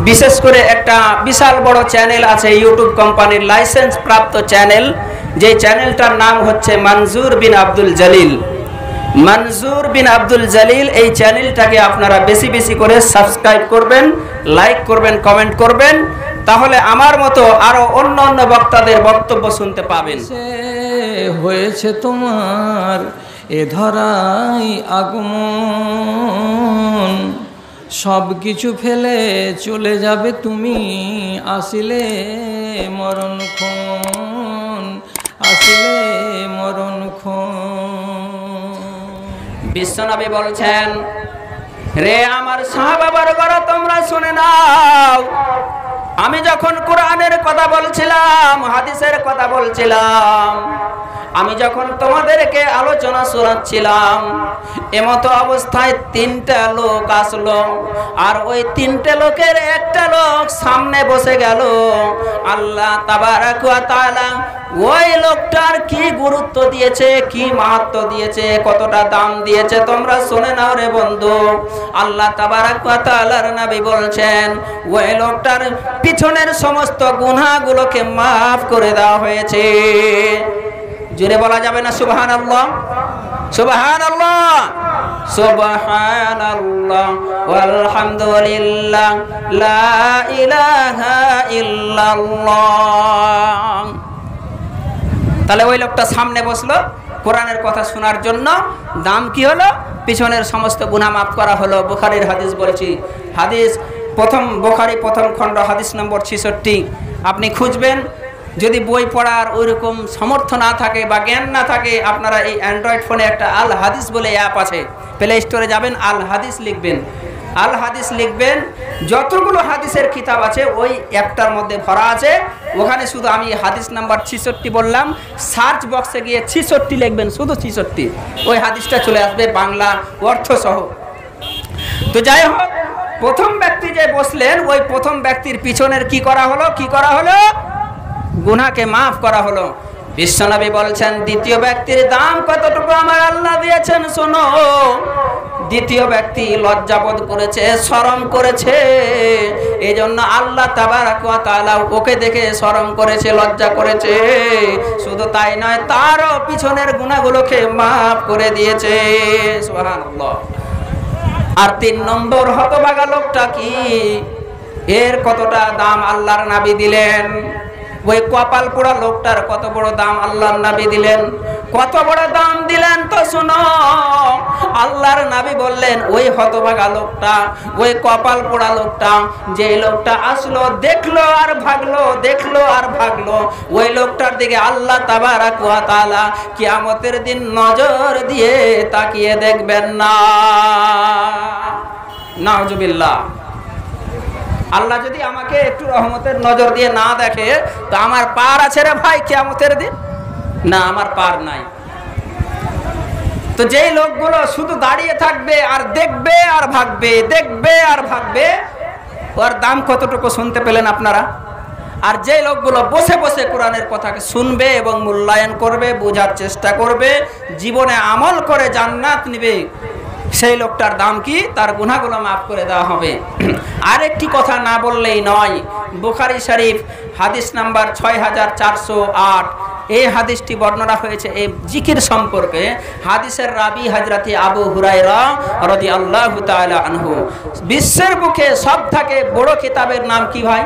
বিশেষ করে একটা বিশাল বড় চ্যানেল আছে ইউটিউব কোম্পানির লাইসেন্স প্রাপ্ত চ্যানেল, যে চ্যানেলটার নাম হচ্ছে মনজুর বিন আব্দুল জলিল। মনজুর বিন আব্দুল জলিল, এই চ্যানেলটাকে আপনারা বেশি বেশি করে সাবস্ক্রাইব করবেন, লাইক করবেন, কমেন্ট করবেন, তাহলে আমার মতো আরো অন্য অন্য বক্তাদের বক্তব্য শুনতে পাবেন। হয়েছে তোমার এ ধরাই আগমন, সব কিছু ফেলে চলে যাবে তুমি, আসিলে মরণক্ষণ, আসিলে মরণক্ষণ। বিশ্বনবী বলছেন, রে আমার সাহাবাবর্গরা তোমরা শুনে নাও, আমি যখন কোরআনের কথা বলছিলাম, হাদিসের কথা বলছিলাম, আমি যখন তোমাদেরকে আলোচনা শোনাচ্ছিলাম, এমতো অবস্থায় তিনটা লোক আসলো, আর ওই তিনটে লোকের একটা লোক সামনে বসে গেল। আল্লাহ তাবারাক ওয়া তাআলা ওই লোকটার কি গুরুত্ব দিয়েছে, কি মাহাত্ম্য দিয়েছে, কতটা দাম দিয়েছে তোমরা শুনে নাও রে বন্ধু। আল্লাহ তাবারাক ওয়া তাআলার নবী বলছেন, ওই লোকটার পিছনের সমস্ত গুনাহগুলোকে মাফ করে দেওয়া হয়েছে। জোরে বলা যাবে না সুবহানাল্লাহ? সুবহানাল্লাহ, সুবহানাল্লাহ ওয়ালহামদুলিল্লাহ, লা ইলাহা ইল্লাল্লাহ। তাহলে ওই লোকটা সামনে বসলো কোরআনের কথা শোনার জন্য, দাম কি হলো? পিছনের সমস্ত গুনাহ মাফ করা হলো। বুখারীর হাদিস বলছি, হাদিস প্রথম বুখারী প্রথম খণ্ড হাদিস নম্বর 66। আপনি খুঁজবেন, যদি বই পড়ার ওইরকম সামর্থ্য না থাকে বা জ্ঞান না থাকে, আপনারা এই অ্যান্ড্রয়েড ফোনে একটা আল হাদিস বলে অ্যাপ আছে, প্লে স্টোরে যাবেন, আল হাদিস লিখবেন, আল হাদিস লিখবেন, যতগুলো হাদিসের কিতাব আছে ওই অ্যাপটার মধ্যে ভরা আছে। ওখানে শুধু আমি হাদিস নাম্বার 66 বললাম, সার্চ বক্সে গিয়ে 66 লিখবেন, শুধু 66, ওই হাদিসটা চলে আসবে বাংলা অর্থ সহ। তো যাই হোক, প্রথম ব্যক্তি যে বসলেন, ওই প্রথম ব্যক্তির পিছনের কি করা হলো? কি করা হলো? গুনাহকে মাফ করা হলো। বিশ্বনবী বলছেন, দ্বিতীয় ব্যক্তির দাম কতটুকু আমার আল্লাহ দিয়েছেন শোনো। দ্বিতীয় ব্যক্তি লজ্জাবোধ করেছে, শরম করেছে, এই জন্য আল্লাহ তাবারাক ওয়া তাআলা ওকে দেখে শরম করেছে, লজ্জা করেছে। শুধু তাই নয়, তারও পিছনের গুনাহগুলোকে মাফ করে দিয়েছে। সুবহানাল্লাহ। আর 3 নম্বর হতভাগা লোকটা কি, এর কতটা দাম আল্লাহর নবী দিলেন। ওই কপাল পোড়া লোকটার কত বড় দাম আল্লাহর নবী দিলেন, কত বড় দাম দিলেন তো শুনো। আল্লাহর নবী বললেন, ওই হতভাগা লোকটা, ওই কপাল পোড়া লোকটা, যে লোকটা আসলো, দেখলো আর ভাগলো, দেখলো আর ভাগলো, ওই লোকটার দিকে আল্লাহ তাবারাক ওয়া তাআলা কিয়ামতের দিন নজর দিয়ে তাকিয়ে দেখবেন না। নাউজুবিল্লাহ। আল্লাহ যদি আমাকে একটু রহমতের নজর দিয়ে না দেখে, তো আমার পার আছে রে ভাই কিয়ামতের দিন? না, আমার পার নাই। তো যেই লোকগুলো শুধু দাঁড়িয়ে থাকবে আর দেখবে আর ভাগবে, দেখবে আর ভাগবে, ওর দাম কতটুকু শুনতে পেলেন আপনারা? আর যে লোকগুলো বসে বসে কোরআনের কথাকে শুনবে এবং মূল্যায়ন করবে, বোঝার চেষ্টা করবে, জীবনে আমল করে জান্নাত নিবে, সেই লোকটার দাম কি? তার গুনাহগুলো মাফ করে দেওয়া হবে। আরেকটি কথা না বললেই নয়, বুখারী শরীফ হাদিস নাম্বার 6408, এই হাদিসটি বর্ণনা হয়েছে এই জিকির সম্পর্কে। হাদিসের রাবি হযরতে আবু হুরায়রা রাদিয়াল্লাহু তাআলা আনহু। বিশ্বের বুকে সবথেকে বড় কিতাবের নাম কি ভাই?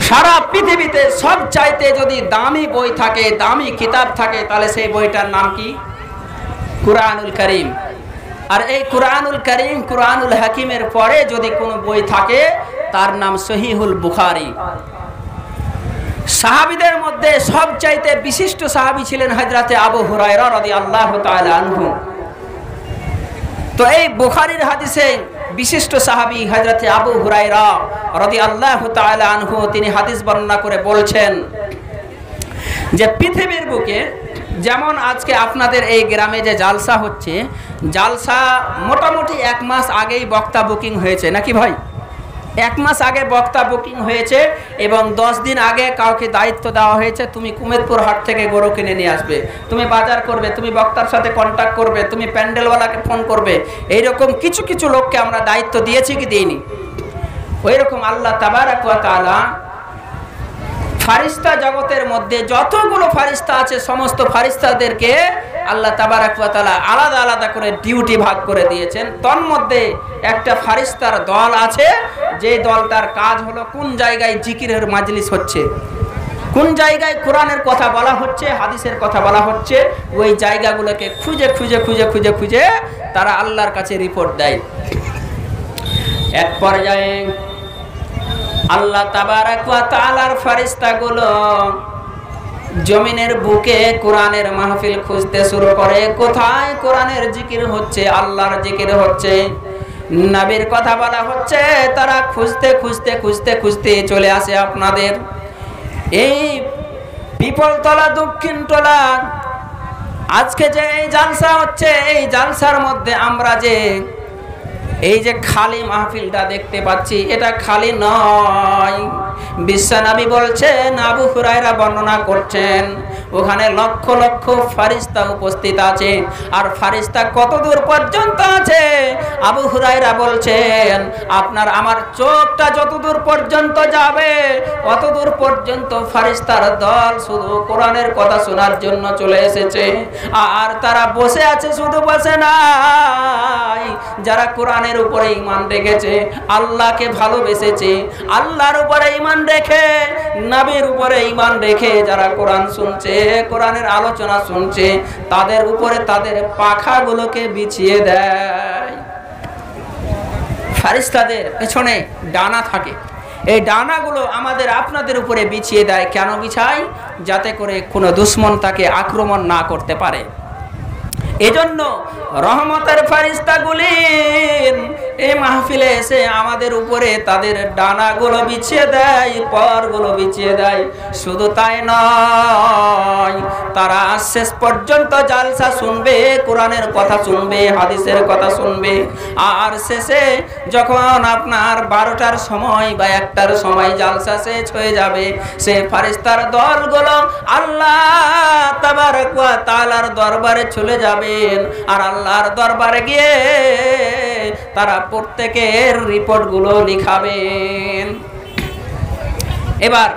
সারা পৃথিবীতে সব চাইতে যদি দামি বই থাকে, দামি কিতাব থাকে, তাহলে সেই বইটার নাম কি? কুরআনুল কারীম। আর এই কুরআনুল কারীম, কুরআনুল হাকিমের পরে যদি কোনো বই থাকে, তার নাম সহিহুল বুখারী। সাহাবীদের মধ্যে সবচাইতে বিশিষ্ট সাহাবী ছিলেন হযরতে আবু হুরায়রা রাদিয়াল্লাহু তাআলা আনহু। তো এই বুখারীর হাদিসে বিশিষ্ট সাহাবী হযরতে আবু হুরায়রা রাদিয়াল্লাহু তাআলা আনহু, তিনি হাদিস বর্ণনা করে বলছেন যে পৃথিবীর বুকে যেমন আজকে আপনাদের এই গ্রামে যে জালসা হচ্ছে, জালসা মোটামুটি 1 মাস আগেই বক্তা বুকিং হয়েছে নাকি ভাই? 1 মাস আগে বক্তা বুকিং হয়েছে এবং 10 দিন আগে কাউকে দায়িত্ব দেওয়া হয়েছে, তুমি কুমেদপুর হাট থেকে গরু কিনে নিয়ে আসবে, তুমি বাজার করবে, তুমি বক্তার সাথে কন্ট্যাক্ট করবে, তুমি প্যান্ডেলওয়ালাকে ফোন করবে। এইরকম কিছু কিছু লোককে আমরা দায়িত্ব দিয়েছি কি দিইনি? ওইরকম আল্লাহ তাবারাক ওয়া তাআলা ফারিস্তা জগতের মধ্যে যতগুলো ফারিস্তা আছে সমস্ত ফারিস্তাদেরকে আল্লাহ তাবারাক ওয়া তাআলা আলাদা আলাদা করে ডিউটি ভাগ করে দিয়েছেন। তন্মধ্যে একটা ফারিস্তার দল আছে, যে দলটার কাজ হলো কোন জায়গায় জিকিরের মাজলিস হচ্ছে, কোন জায়গায় কোরআনের কথা বলা হচ্ছে, হাদিসের কথা বলা হচ্ছে, ওই জায়গাগুলোকে খুঁজে খুঁজে খুঁজে খুঁজে খুঁজে তারা আল্লাহর কাছে রিপোর্ট দেয়। এক পর্যায়ে আল্লাহ তাবারাক ওয়া তাআলার ফেরেশতাগুলো জমিনের বুকে কোরআনের মাহফিল খুঁজতে শুরু করে। কোথায় কোরআনের জিকির হচ্ছে, আল্লাহর জিকির হচ্ছে, নবীর কথা বলা হচ্ছে, তারা খুঁজতে খুঁজতে খুঁজতে খুঁজতে চলে আসে আপনাদের এই পিপলতলা দক্ষিণতলা। আজকে যে এই জালসা হচ্ছে, এই জালসার মধ্যে আমরা যে এই যে খালি মাহফিলটা দেখতে পাচ্ছি, এটা খালি নয়। বিশ্বনবী বলছেন, আবু হুরায়রা বর্ণনা করছেন, ওখানে লক্ষ লক্ষ ফারিস্তা উপস্থিত আছে। আর ফারিস্তা কত দূর পর্যন্ত আছে? আবু হুরায়রা বলছেন, আপনার আমার চোখটা যত দূর পর্যন্ত যাবে অত দূর পর্যন্ত ফারিস্তার দল শুধু কোরআনের কথা শোনার জন্য চলে এসেছে। আর তারা বসে আছে, শুধু বসে নাই, যারা কোরআনের উপরে ঈমান রেখেছে, আল্লাহকে ভালোবেসেছে, আল্লাহর উপরে ঈমান রেখে, নবীর উপরে ঈমান রেখে যারা কোরআন শুনছে, কোরআনের আলোচনা শুনছে, তাদের উপরে তাদের পাখাগুলোকে বিছিয়ে দেয়। ফারিস্তাদের পেছনে ডানা থাকে, এই ডানাগুলো আমাদের আপনাদের উপরে বিছিয়ে দেয়। কেন বিছায়? যাতে করে কোনো দুশমন তাকে আক্রমণ না করতে পারে। এজন্য রহমতের ফারিস্তাগুলি এই মাহফিলে এসে আমাদের উপরে তাদের ডানাগুলো বিছিয়ে দেয়, পরগুলো বিছিয়ে দেয়। শুধু তাই নয়, তারা শেষ পর্যন্ত জালসা শুনবে, কোরআনের কথা শুনবে, হাদিসের কথা শুনবে। আর শেষে যখন আপনার 12টার সময় বা 1টার সময় জালসা শেষ হয়ে যাবে, সে ফারিস্তার দলগুলো আল্লাহ তাবারক ওয়া তাআলার দরবারে চলে যাবে। আর আল্লাহর দরবারে গিয়ে তারা প্রত্যেকের রিপোর্টগুলো লিখাবেন। এবার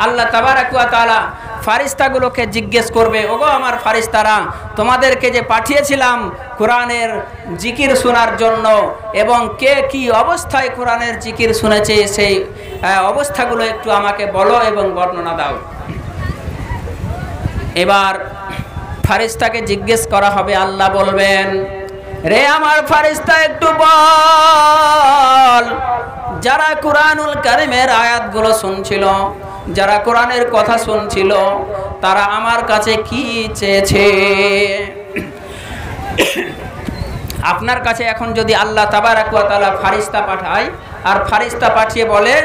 আল্লাহ তাবারক ওয়া তাআলা ফারিস্তাগুলোকে জিজ্ঞেস করবে, ওগো আমার ফারিস্তারা, তোমাদেরকে যে পাঠিয়েছিলাম কোরআনের জিকির শোনার জন্য, এবং কে কি অবস্থায় কোরআনের জিকির শুনেছে সেই অবস্থাগুলো একটু আমাকে বলো এবং বর্ণনা দাও। এবার ফারিস্তাকে জিজ্ঞেস করা হবে, আল্লাহ বলবেন, রে আমার ফারিস্তা একটু বল, যারা কুরআনুল কারীমের আয়াতগুলো শুনছিল, যারা কোরআনের কথা শুনছিল, তারা আমার কাছে কি চেয়েছে। আপনার কাছে এখন যদি আল্লাহ তাবারক ওয়া তাআলা ফারিস্তা পাঠায়, আর ফারিস্তা পাঠিয়ে বলে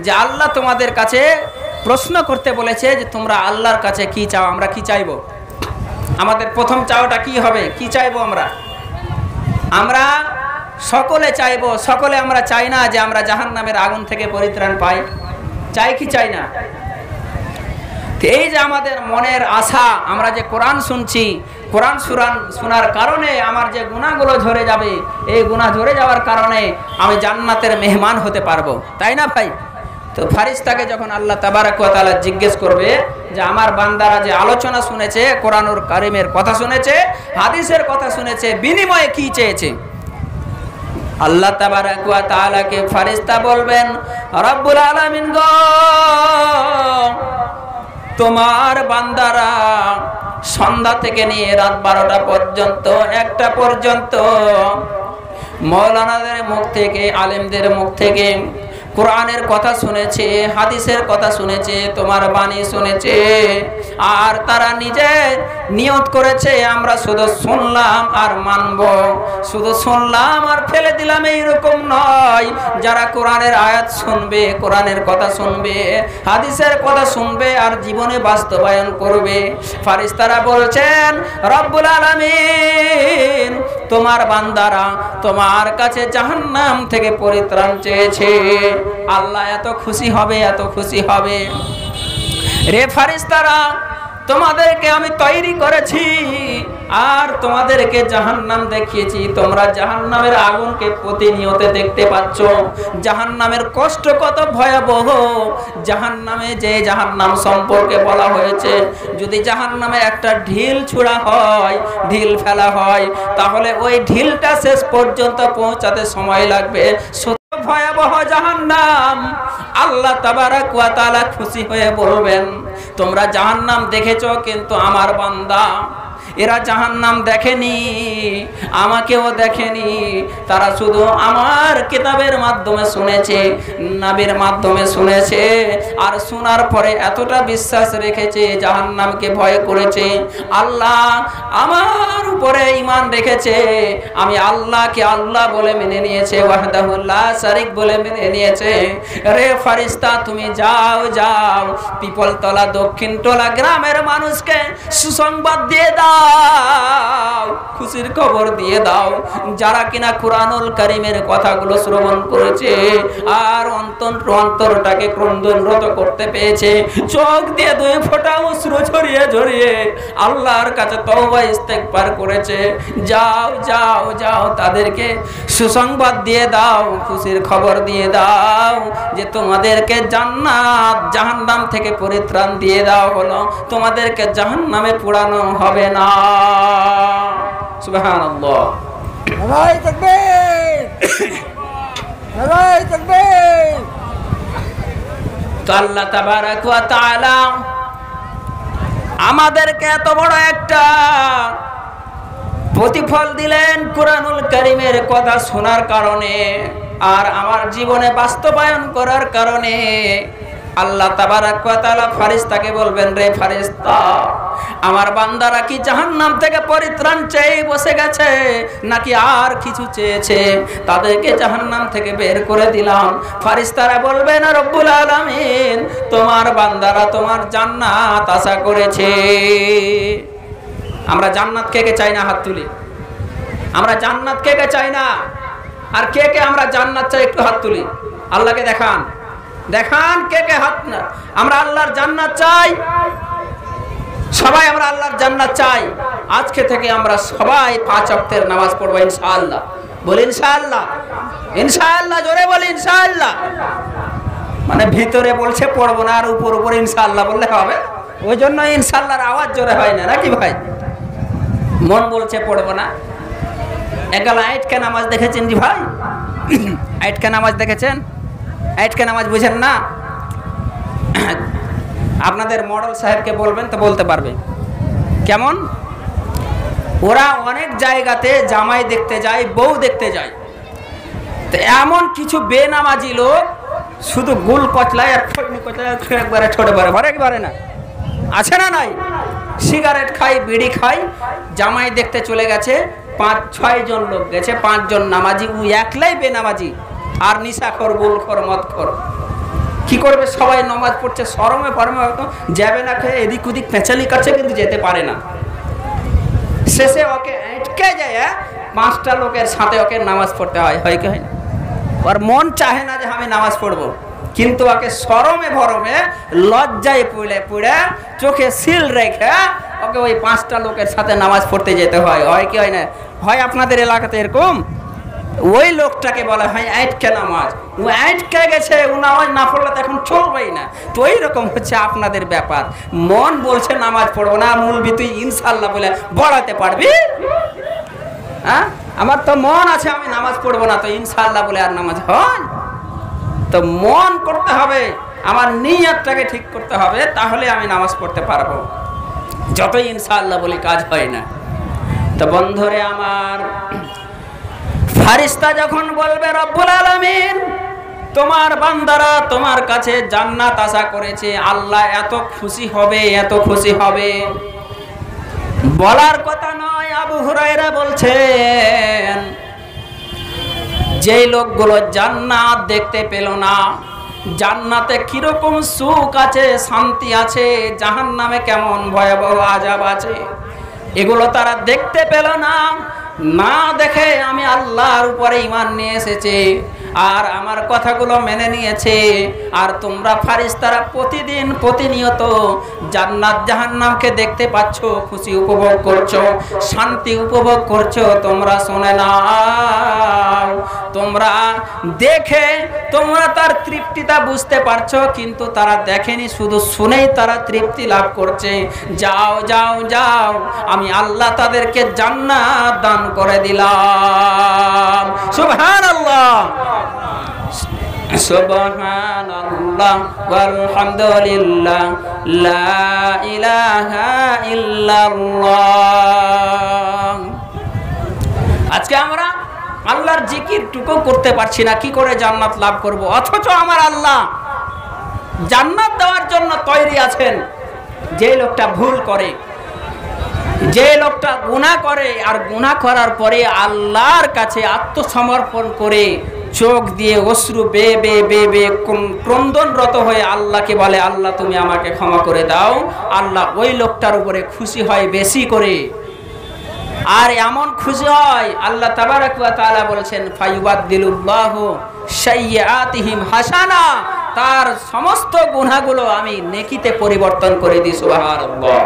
যে আল্লাহ তোমাদের কাছে প্রশ্ন করতে বলেছে যে তোমরা আল্লাহর কাছে কি চাও, আমরা কি চাইবো? আমাদের প্রথম চাওয়াটা কি হবে? কি চাইবো আমরা? আমরা সকলে চাইবো, সকলে আমরা চাই না যে আমরা জাহান্নামের আগুন থেকে পরিত্রাণ পাই? চাই কি চাই না? এই যে আমাদের মনের আশা, আমরা যে কোরআন শুনছি, কোরআন শোনার কারণে আমার যে গুনাহগুলো ঝরে যাবে, এই গুনাহ ঝরে যাওয়ার কারণে আমি জান্নাতের মেহমান হতে পারবো, তাই না ভাই? তো ফারিস্তাকে যখন আল্লাহ তাবারক ওয়া তাআলা জিজ্ঞেস করবে যে আমার বান্দারা যে আলোচনা শুনেছে, কোরআনুল কারীমের কথা শুনেছে, হাদিসের কথা শুনেছে, বিনিময়ে কি চেয়েছে, আল্লাহ তাবারক ওয়া তাআলাকে ফারিস্তা বলবেন, রব্বুল আলামিন গো, তোমার বান্দারা সন্ধ্যা থেকে নিয়ে রাত 12টা পর্যন্ত, 1টা পর্যন্ত মাওলানাদের মুখ থেকে, আলেমদের মুখ থেকে কোরআনের কথা শুনেছে, হাদিসের কথা শুনেছে, তোমার বাণী শুনেছে। আর তারা নিজে নিয়ত করেছে আমরা শুধু শুনলাম আর মানব, শুধু শুনলাম আর ফেলে দিলাম, এইরকম নয়। যারা কোরআনের আয়াত শুনবে, কোরআনের কথা শুনবে, হাদিসের কথা শুনবে আর জীবনে বাস্তবায়ন করবে। ফারিস্তারা বলছেন, রব্বুল আলামিন, তোমার বান্দারা তোমার কাছে জাহান্নাম থেকে পরিত্রাণ চেয়েছে। আল্লাহ এত খুশি হবে, এত খুশি হবে। রে ফারিস্তারা, তোমাদেরকে আমি তৈরি করেছি আর তোমাদেরকে জাহান্নাম দেখিয়েছি। তোমরা জাহান্নামের আগুনকে প্রতিনিয়ত দেখতে পাচ্ছ। জাহান্নামের কষ্ট কত ভয়াবহ। জাহান্নামে যে জাহান্নাম সম্পর্কে বলা হয়েছে, যদি জাহান্নামে একটা ঢিল ছোড়া হয়, ঢিল ফেলা হয়, তাহলে ওই ঢিলটা শেষ পর্যন্ত পৌঁছাতে সময় লাগবে। ভয়াবহ জাহান্নাম। আল্লাহ তাবারাক ওয়া তাআলা খুশি হয়ে বলবেন, তোমরা জাহান্নাম দেখেছো, কিন্তু আমার বান্দা এরা জাহান্নাম দেখেনি, আমাকেও দেখেনি। তারা শুধু আমার কিতাবের মাধ্যমে শুনেছে, নবীর মাধ্যমে শুনেছে, আর শোনার পরে এতটা বিশ্বাস রেখেছে, জাহান্নামকে ভয় করেছে, আল্লাহ আমার উপরে ঈমান রেখেছে, আমি আল্লাহকে আল্লাহ বলে মেনে নিয়েছে, ওয়াহদাহু লা শারীক বলে মেনে নিয়েছে। রে ফেরেশতা, তুমি যাও যাও পিপলতলা দক্ষিণতলা গ্রামের মানুষকে সুসংবাদ দিয়ে দাও, খুশির খবর দিয়ে দাও, যারা কিনা কুরআনুল কারীমের কথাগুলো শ্রবণ করেছে আর অন্তরটাকে ক্রন্দনরত করতে পেয়েছে, চোখ দিয়ে দুই ফোঁটা অশ্রু ঝরিয়ে ঝরিয়ে আল্লাহর কাছে তওবা ইস্তেগফার করেছে, যাও যাও যাও তাদেরকে সুসংবাদ দিয়ে দাও, খুশির খবর দিয়ে দাও যে তোমাদেরকে জান্নাত জাহান্নাম থেকে পরিত্রাণ দিয়ে দেওয়া হলো, তোমাদেরকে জাহান্নামে পোড়ানো হবে না। সুবহানাল্লাহ। নারায়ে তাকবীর, নারায়ে তাকবীর। তো আল্লাহ তাবারাক ওয়া তাআলা আমাদেরকে এত বড় একটা প্রতিফল দিলেন কুরআনুল কারীমের কথা শোনার কারণে আর আমার জীবনে বাস্তবায়ন করার কারণে। আল্লাহ তাবারাক ওয়া তাআলা ফেরেশতাকে বলবেন, রে ফেরেশতা, আমার বান্দারা কি জাহান্নাম থেকে পরিত্রাণ চেয়ে বসে গেছে নাকি আর কিছু চেয়েছে? তাদেরকে জাহান্নাম থেকে বের করে দিলাম। ফেরেশতারা বলবেন, রব্বুল আলামিন, তোমার বান্দারা তোমার জান্নাত আশা করেছে। আমরা জান্নাত কে কে চাই না? হাত তুলি। আমরা জান্নাত কে কে চাই না? আর কে কে আমরা জান্নাত চাই? একটু হাত তুলি। আল্লাহকে দেখান, দেখান কে কে হাত না। আমরা আল্লাহর জান্নাত চাই, সবাই আমরা আল্লাহর জান্নাত চাই। আজকে থেকে আমরা সবাই 5 ওয়াক্তের নামাজ পড়বো ইনশাআল্লাহ। বলি ইনশাআল্লাহ, ইনশাআল্লাহ, জোরে বলি ইনশাআল্লাহ। মানে ভিতরে বলছে পড়বো না, আর উপর উপর ইনশাআল্লাহ বললে হবে? ওই জন্য ইনশাআল্লাহর আওয়াজ জোরে হয় না, নাকি ভাই? মন বলছে পড়বো না। একালা আইটকে নামাজ দেখেছেন জি ভাই? আইটকে নামাজ দেখেছেন? আইটকে নামাজ বুঝেন না? আপনাদের মডেল সাহেবকে বলবেন তো বলতে পারবে কেমন। ওরা অনেক জায়গাতে জামাই দেখতে যায়, বউ দেখতে যায়, তো এমন কিছু বেনামাজি লোক শুধু গুল কচলায় আর একবারে ছোটে পারে, ঘরে একবারে না, আছে না নাই? সিগারেট খাই, বিড়ি খাই, জামাই দেখতে চলে গেছে, 5-6 জন লোক গেছে, 5 জন নামাজি, ও একলাই বেনামাজি আর নিশাখোর, গুলখোর, মদখোর। কি করবে? সবাই নামাজ পড়ছে, শরমে ফরমে হয়তো যাবে না, খেয়ে এদিক ওদিক পেঁচালি কাছে, কিন্তু যেতে পারে না। শেষে ওকে আটকে যায়, 5টা লোকের সাথে ওকে নামাজ পড়তে হয়। হয় কি হয় না? ওর মন চাহে না যে আমি নামাজ পড়বো, কিন্তু ওকে শরমে ভরমে লজ্জায় পুড়ে পুড়ে চোখে সিল রেখে ওকে ওই 5টা লোকের সাথে নামাজ পড়তে যেতে হয়। হয় কি হয় না? হয় আপনাদের এলাকাতে এরকম? ওই লোকটাকে বলা হয় আটকে নামাজ। ও আটকে গেছে, ও নামাজ না পড়লে তো এখন চলবেই না। তো ওই রকম হচ্ছে আপনাদের ব্যাপার। মন বলছে নামাজ পড়বো না, মুলবি তুই ইনশাআল্লাহ বলে বড়াতে পারবি? হ্যাঁ, আমার তো মন আছে আমি নামাজ পড়বো না, তো ইনশাআল্লাহ বলে আর নামাজ হয়? তো মন করতে হবে, আমার নিয়তটাকে ঠিক করতে হবে, তাহলে আমি নামাজ পড়তে পারবো। যতই ইনশাআল্লাহ বলি কাজ হয় না। তো বন্ধুরে আমার, ফেরেশতা যখন বলবে রব্বুল আলামিন তোমার বান্দারা তোমার কাছে জান্নাত আশা করেছে, আল্লাহ এত খুশি হবে, এত খুশি হবে, বলার কথা নয়। আবু হুরায়রা বলছেন, যেই লোকগুলো জান্নাত দেখতে পেল না, জান্নাতে কিরকম সুখ আছে, শান্তি আছে, জাহান্নামে কেমন ভয়াবহ আযাব আছে, এগুলো তারা দেখতে পেল না। না দেখে আমি আল্লাহর উপরে ঈমান নিয়ে এসেছে, আর আমার কথাগুলো মেনে নিয়েছে। আর তোমরা ফারিস্তারা প্রতিদিন প্রতিনিয়ত জান্নাত জাহান্নামকে দেখতে পাচ্ছ, খুশি উপভোগ করছো, শান্তি উপভোগ করছো। তোমরা শুনে নাও, তোমরা দেখে তোমরা তার তৃপ্তিটা বুঝতে পারছো, কিন্তু তারা দেখেনি, শুধু শুনেই তারা তৃপ্তি লাভ করছে। যাও যাও যাও, আমি আল্লাহ তাদেরকে জান্নাত দান করে দিলাম। সুবহানাল্লাহ, সুবহানাল্লাহ ওয়ালহামদুলিল্লাহ, লা ইলাহা ইল্লাল্লাহ। আজকে আমরা আল্লাহর জিকিরটুকু করতে পারছি না, কি করে জান্নাত লাভ করব? অথচ আমার আল্লাহ জান্নাত দেওয়ার জন্য তৈরি আছেন। যে লোকটা ভুল করে, যে লোকটা গুনাহ করে, আর গুনাহ করার পরে আল্লাহর কাছে আত্মসমর্পণ করে চোখ দিয়ে অশ্রু বে বে বে বে ক্রন্দনরত হয়ে আল্লাহকে বলে, আল্লাহ তুমি আমাকে ক্ষমা করে দাও, আল্লাহ ওই লোকটার উপরে খুশি হয় বেশি করে। আর এমন খুশি হয়, আল্লাহ তাবারাক ওয়া তাআলা বলেছেন, ফায়ুবাদদিলুল্লাহু সাইয়্যাতিহিম হাসানা, তার সমস্ত গুনাহগুলো আমি নেকিতে পরিবর্তন করে দিই। সুবহানাল্লাহ।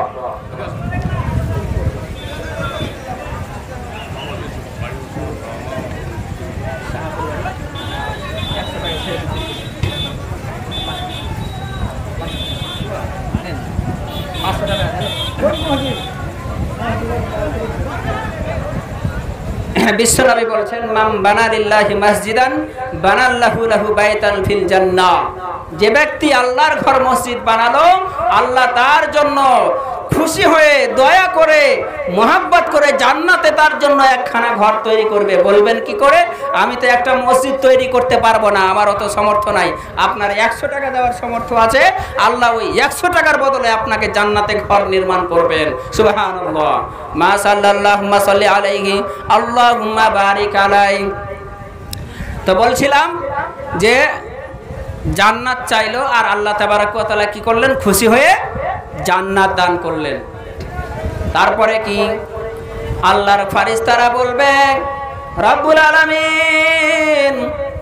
বিশ্বনবী বলেছেন, মান বানা লিল্লাহি মসজিদান বানাল্লাহু লাহু বাইতান ফিল জান্নাহ। যে ব্যক্তি আল্লাহর ঘর মসজিদ বানালো, আল্লাহ তার জন্য খুশি হয়ে দয়া করে মোহাব্বত করে জান্নাতে তার জন্য একখানা ঘর তৈরি করবে। বলবেন কি করে? আমি তো একটা মসজিদ তৈরি করতে পারবো না, আমার অত সামর্থ্য নাই। আপনার 100 টাকা দেওয়ার সামর্থ্য আছে, আল্লাহ ওই 100 টাকার বদলে আপনাকে জান্নাতে ঘর নির্মাণ করবেন। সুবহানাল্লাহ। মা সাল্লাল্লাহুম্মা সাল্লি আলাইহি আল্লাহুম্মা বারিক আলাইহি। তো বলছিলাম যে জান্নাত চাইলো, আর আল্লাহ তাবারাক ওয়া তাআলা কি করলেন? খুশি হয়ে জান্নাত দান করলেন। তারপরে কি? আল্লাহর ফারিস্তারা বলবে, রব্বুল আলামিন,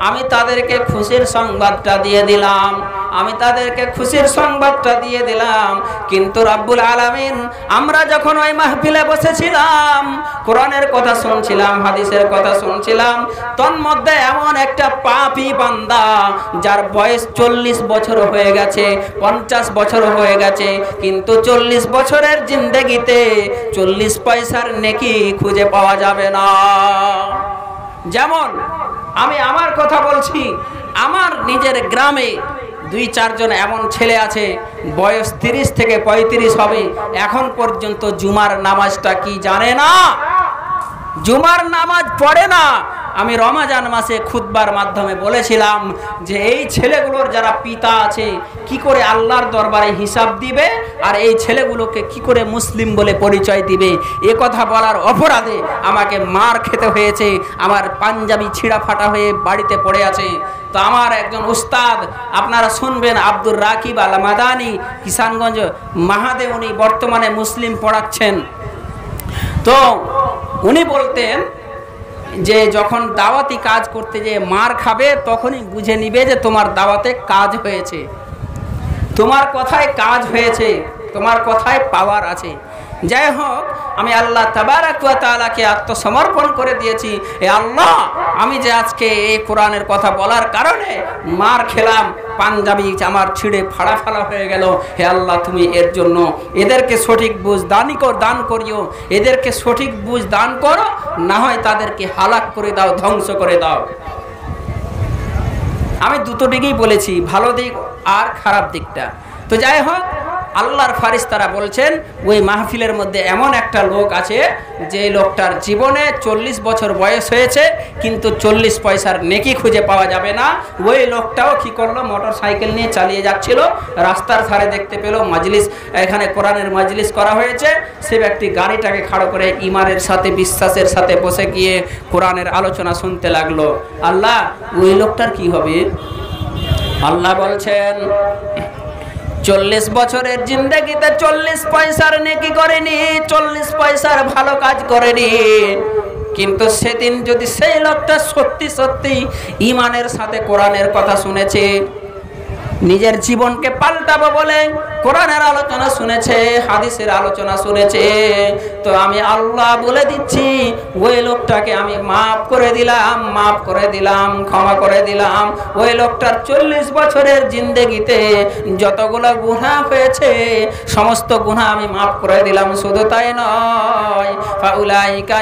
আমি তাদেরকে খুশির সংবাদটা দিয়ে দিলাম, আমি তাদেরকে খুশির সংবাদটা দিয়ে দিলাম। কিন্তু রব্বুল আলামিন, আমরা যখন ওই মাহফিলে বসেছিলাম, কোরআনের কথা শুনছিলাম, হাদিসের কথা শুনছিলাম, তন্মধ্যে এমন একটা পাপী বান্দা যার বয়স 40 বছর হয়ে গেছে, 50 বছর হয়ে গেছে, কিন্তু 40 বছরের জিন্দেগিতে 40 পয়সার নেকি খুঁজে পাওয়া যাবে না। যেমন আমি আমার কথা বলছি, আমার নিজের গ্রামে 2-4 জন এমন ছেলে আছে, বয়স 30 থেকে 35 হবে, এখন পর্যন্ত জুমার নামাজটা কি জানে না, জুমার নামাজ পড়ে না। আমি রমজান মাসে খুতবার মাধ্যমে বলেছিলাম যে এই ছেলেগুলোর যারা পিতা আছে কি করে আল্লাহর দরবারে হিসাব দিবে, আর এই ছেলেগুলোকে কি করে মুসলিম বলে পরিচয় দিবে। এ কথা বলার অপরাধে আমাকে মার খেতে হয়েছে, আমার পাঞ্জাবি ছিঁড়া ফাটা হয়ে বাড়িতে পড়ে আছে। তো আমার একজন উস্তাদ, আপনারা শুনবেন, আব্দুর রাকিব আল মাদানি, কিষানগঞ্জ মাহাদে, উনি বর্তমানে মুসলিম পড়াচ্ছেন। তো উনি বলতেন যে যখন দাওয়াতি কাজ করতে যে মার খাবে, তখনই বুঝে নিবে যে তোমার দাওয়াতে কাজ হয়েছে, তোমার কথায় কাজ হয়েছে, তোমার কথায় পাওয়ার আছে। যাই হোক, আমি আল্লাহ তাবারাক ওয়া তাআলাকে আত্মসমর্পণ করে দিয়েছি। এ আল্লাহ, আমি যে আজকে এই কোরআনের কথা বলার কারণে মার খেলাম, পাঞ্জাবি আমার ছিঁড়ে ফাড়া ফাড়া হয়ে গেল, হে আল্লাহ তুমি এর জন্য এদেরকে সঠিক বুঝ দান করিও, এদেরকে সঠিক বুঝ দান করো, না হয় তাদেরকে হালাক করে দাও, ধ্বংস করে দাও। আমি দুটো দিকেই বলেছি, ভালো দিক আর খারাপ দিকটা। তো যাই হোক, আল্লাহর ফারিস্তারা বলছেন ওই মাহফিলের মধ্যে এমন একটা লোক আছে যে লোকটার জীবনে 40 বছর বয়স হয়েছে, কিন্তু 40 পয়সার নেকি খুঁজে পাওয়া যাবে না। ওই লোকটাও কি করলো, মোটর সাইকেল নিয়ে চালিয়ে যাচ্ছিল, রাস্তার ধারে দেখতে পেল মাজলিস, এখানে কোরআনের মাজলিস করা হয়েছে। সে ব্যক্তি গাড়িটাকে খাড়ো করে ইমানের সাথে, বিশ্বাসের সাথে বসে গিয়ে কোরআনের আলোচনা শুনতে লাগলো। আল্লাহ, ওই লোকটার কি হবে? আল্লাহ বলছেন 40 বছরের জিন্দেগিতে 40 পয়সার নেকি করেনি, 40 পয়সার ভালো কাজ করেনি, কিন্তু সেদিন যদি সেই লোকটা সত্যি সত্যি ঈমানের সাথে কোরআনের কথা শুনেছে, নিজের জীবনকে পাল্টাবো বলে কোরআনের আলোচনা শুনেছে, হাদিসের আলোচনা শুনেছে, তো আমি আল্লাহ বলে দিচ্ছি ওই লোকটাকে আমি মাফ করে দিলাম, ক্ষমা করে দিলাম। ওই লোকটার 40 বছরের জিন্দেগিতে যতগুলো গুনাহ হয়েছে সমস্ত গুনাহ আমি মাফ করে দিলাম। শুধু তাই নয়, ফাউলাইকা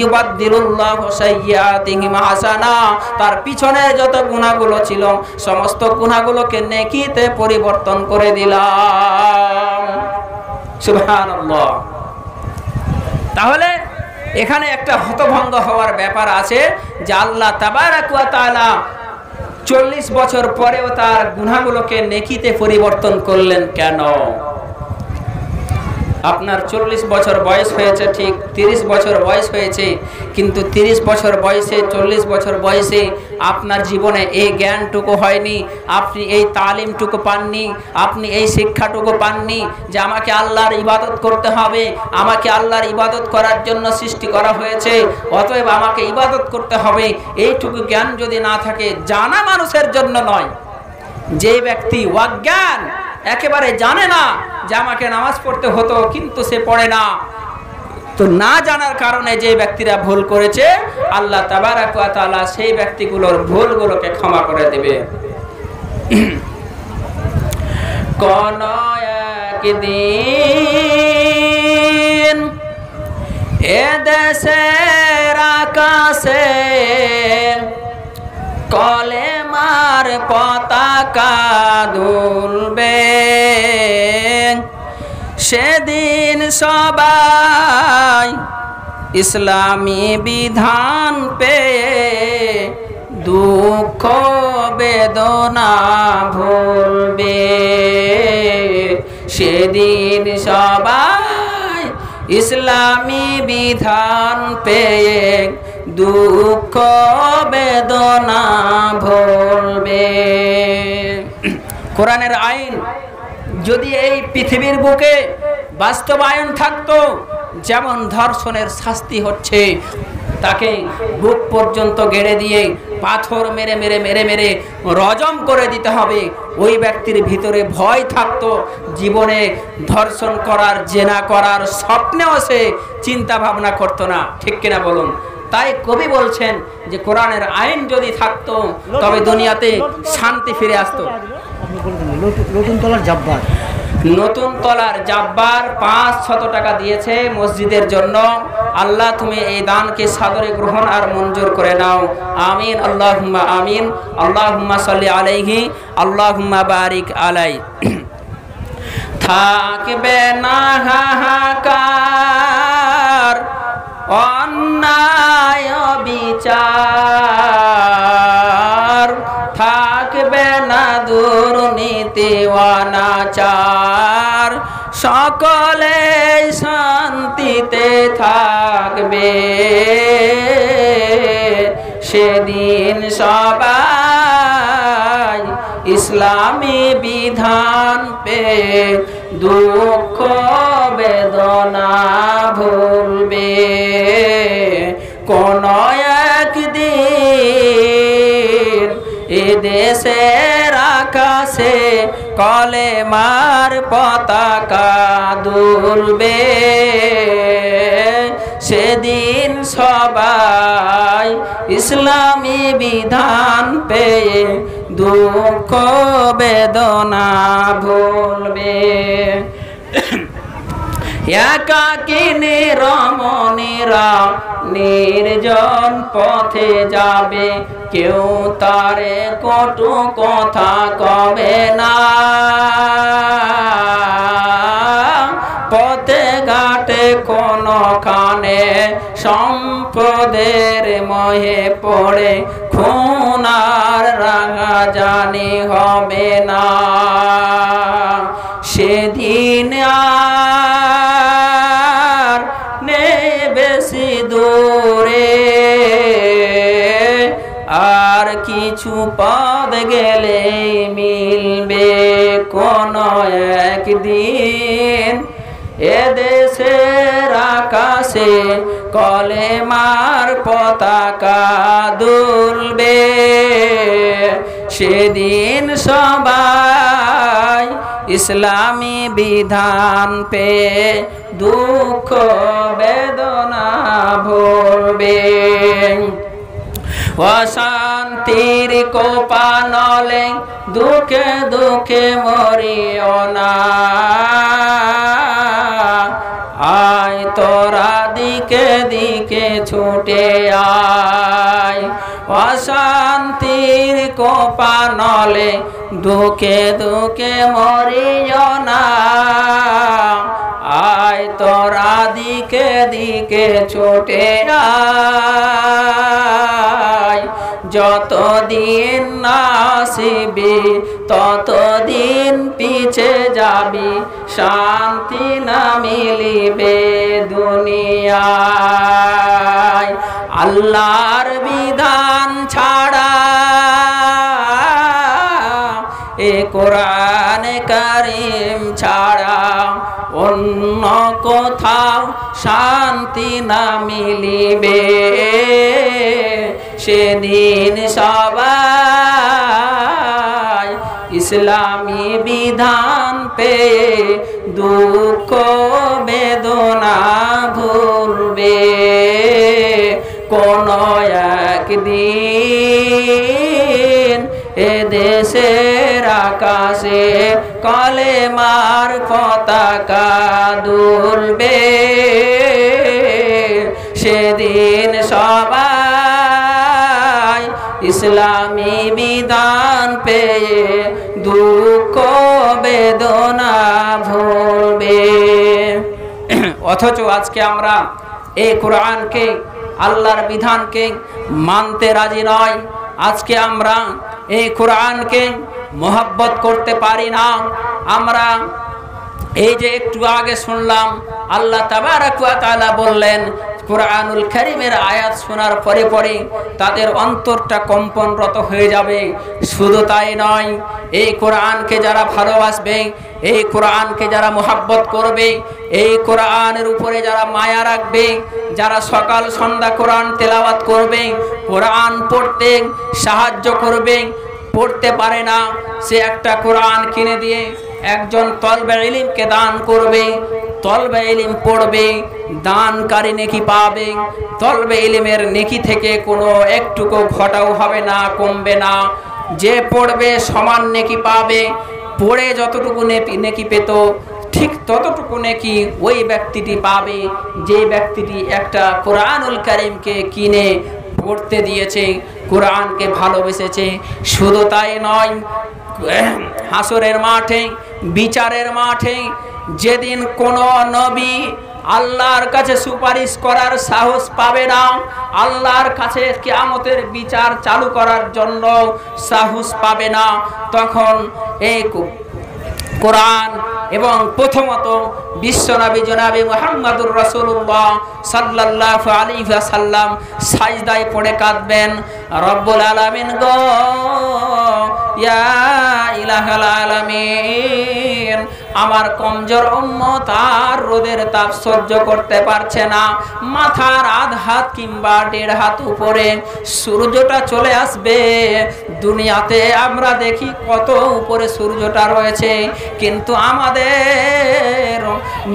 ইউবাদদিলুল্লাহু সাইয়্যাতিহিম হাসানা, তার পিছনে যত গুনাহগুলো ছিল সমস্ত গুনাহগুলোকে নেকিতে পরিবর্তন করে দিলাম। সুবহানাল্লাহ। তাহলে এখানে একটা হতভঙ্গ হওয়ার ব্যাপার আছে যে আল্লাহ তাবারাক ওয়া তাআলা 40 বছর পরেও তার গুনাহগুলোকে নেকিতে পরিবর্তন করলেন কেন? আপনার 40 বছর বয়স হয়েছে, ঠিক 30 বছর বয়স হয়েছে, কিন্তু 30 বছর বয়সে 40 বছর বয়সে আপনার জীবনে এই জ্ঞানটুকু হয়নি, আপনি এই তালিমটুকু পাননি, আপনি এই শিক্ষাটুকু পাননি যে আমাকে আল্লাহর ইবাদত করতে হবে, আমাকে আল্লাহর ইবাদত করার জন্য সৃষ্টি করা হয়েছে, অতএব আমাকে ইবাদত করতে হবে। এইটুকু জ্ঞান যদি না থাকে, জানা মানুষের জন্য নয়, যে ব্যক্তি অজ্ঞান একেবারে জানে না যে আমাকে নামাজ পড়তে হতো কিন্তু সে পড়ে না, তো না জানার কারণে যে ব্যক্তিরা ভুল করেছে আল্লাহ তাবারাক ওয়া তাআলা সেই ব্যক্তিগুলোর ভুলগুলোকে ক্ষমা করে দেবে। কোন একদিন এ দেশের আকাশে কলেমার পতাকা দুলবে, সেদিন সবাই ইসলামী বিধান পেয়ে দুঃখ বেদনা ভুলবে, সেদিন সবাই ইসলামী বিধান পেয়ে দুঃখ বেদনা ভুলবে। কোরআনের আইন যদি এই পৃথিবীর বুকে বাস্তবায়ন থাকতো, যেমন ধর্ষণের শাস্তি হচ্ছে, তাকে বুক পর্যন্ত গেড়ে দিয়ে পাথর মেরে মেরে মেরে মেরে রজম করে দিতে হবে, ওই ব্যক্তির ভিতরে ভয় থাকতো, জীবনে ধর্ষণ করার, জেনা করার স্বপ্নেও সে চিন্তা ভাবনা করতো না। ঠিক কিনা বলুন? তাই কবি বলছেন যে কোরআনের আইন যদি থাকতো তবে দুনিয়াতে শান্তি ফিরে আসতো। নতুন তলার জাব্বার, নতুন তলার জাব্বার 500 টাকা দিয়েছে মসজিদের জন্য। আল্লাহ তুমি এই দানকে সাদরে গ্রহণ আর মঞ্জুর করে নাও। আমিন, আল্লাহুম্মা আমিন। আল্লাহুম্মা সাল্লি আলাইহি, আল্লাহুম্মা বারিক আলাই। থাকবে না হাহাকার, অন্যায় বিচার, থাকবে না দুর্নীতি অনাচার, সকলে শান্তিতে থাকবে, সেদিন সবাই ইসলামী বিধান পেয়ে দুঃখ বেদনা ভুলবে। কোন একদিন এ দেশের আকাশে কলেমার পতাকা দুলবে, সেদিন সবাই ইসলামী বিধান পেয়ে দুঃখ বেদনা ভুলবে। একাকী নিরমণীরা নির্জন পথে যাবে, কেউ তারে কটু কথা কবে না, পথে ঘাটে কোনখানে সম্পদের মহে পড়ে খুন আর রাগাজানি হবে না, সেদিন আর নেই বেশি দূরে, আর কিছু পথ গেলে মিলবে কোন একদিন এদেশের আকাশে কলেমার পতাকা দুলবে, সেদিন সবাই ইসলামী বিধান পেয়ে দুঃখ বেদনা ভরবে। অশান্তির কোপানলে দুঃখে দুঃখে মরিও না, আয় তোরা দিকে দিকে ছুটে আয়। অশান্তির কোপানলে দুঃখে দুঃখে মরিও না, আয় তোরা দিকে দিকে ছুটে আয়। যতদিন না আসিবি ততদিন পিছে যাবি, শান্তি না মিলিবে দুনিয়ায়। আল্লাহর বিধান ছাড়া এ কোরআন কারীম ছাড়া অন্য কোথাও শান্তি না মিলিবে, সেদিন সবাই ইসলামী বিধান পেয়ে দুঃখ বেদনা ভুলবে। কোন একদিন এ দেশের আকাশে কলেমার পতাকা দুলবে, সেদিন সবাই ইসলামী বিধান পেয়ে দুঃখ বেদনা ভুলবে। অথচ আজকে আমরা এই কোরআনকে, আল্লাহর বিধানকে মানতে রাজি নয়। আজকে আমরা এই কোরআনকে মোহাব্বত করতে পারি না। আমরা এই যে একটু আগে শুনলাম আল্লাহ তাবারক ওয়া তাআলা বললেন, কোরআনুল কারীমের আয়াত শোনার পরে পরে তাদের অন্তরটা কম্পনরত হয়ে যাবে। শুধু তাই নয়, এই কোরআনকে যারা ভালোবাসবে, এই কোরআনকে যারা মোহাব্বত করবে, এই কোরআনের উপরে যারা মায়া রাখবে, যারা সকাল সন্ধ্যা কোরআন তেলাওয়াত করবে, কোরআন পড়তে সাহায্য করবে, পড়তে পারে না, সে একটা কোরআন কিনে দিয়ে একজন তলবে ইলমকে দান করবে, তলবে ইলম পড়বে, দানকারী নেকি পাবে। তলবে ইলমের নেকি থেকে কোনো একটুকু ঘটাও হবে না, কমবে না। যে পড়বে সমান নেকি পাবে, পড়ে যতটুকু নেকি পেত ঠিক ততটুকু নেকি ওই ব্যক্তিটি পাবে যে ব্যক্তিটি একটা কোরআনুল কারীমকে কিনে পড়তে দিয়েছে, কোরআনকে ভালোবেসেছে। শুধু তাই নয়, হাসরের মাঠে, বিচারের মাঠে যেদিন কোনো নবী আল্লাহর কাছে সুপারিশ করার সাহস পাবে না, আল্লাহর কাছে কিয়ামতের বিচার চালু করার জন্য সাহস পাবে না, তখন এই কোরআন এবং প্রথমত বিশ্বনবী জনাবে মুহাম্মদুর রাসূলুল্লাহ সাল্লাল্লাহু আলাইহি ওয়াসাল্লাম সাজদায় পড়ে কাঁদবেন, রব্বুল আলামিন গো, ইয়া ইলাহাল আলামিন, আমার কমজোর উম্মত আর রোদের তাপ সহ্য করতে পারছে না। মাথার আধ হাত কিংবা 1.5 হাত উপরে সূর্যটা চলে আসবে। দুনিয়াতে আমরা দেখি কত উপরে সূর্যটা রয়েছে, কিন্তু আমাদের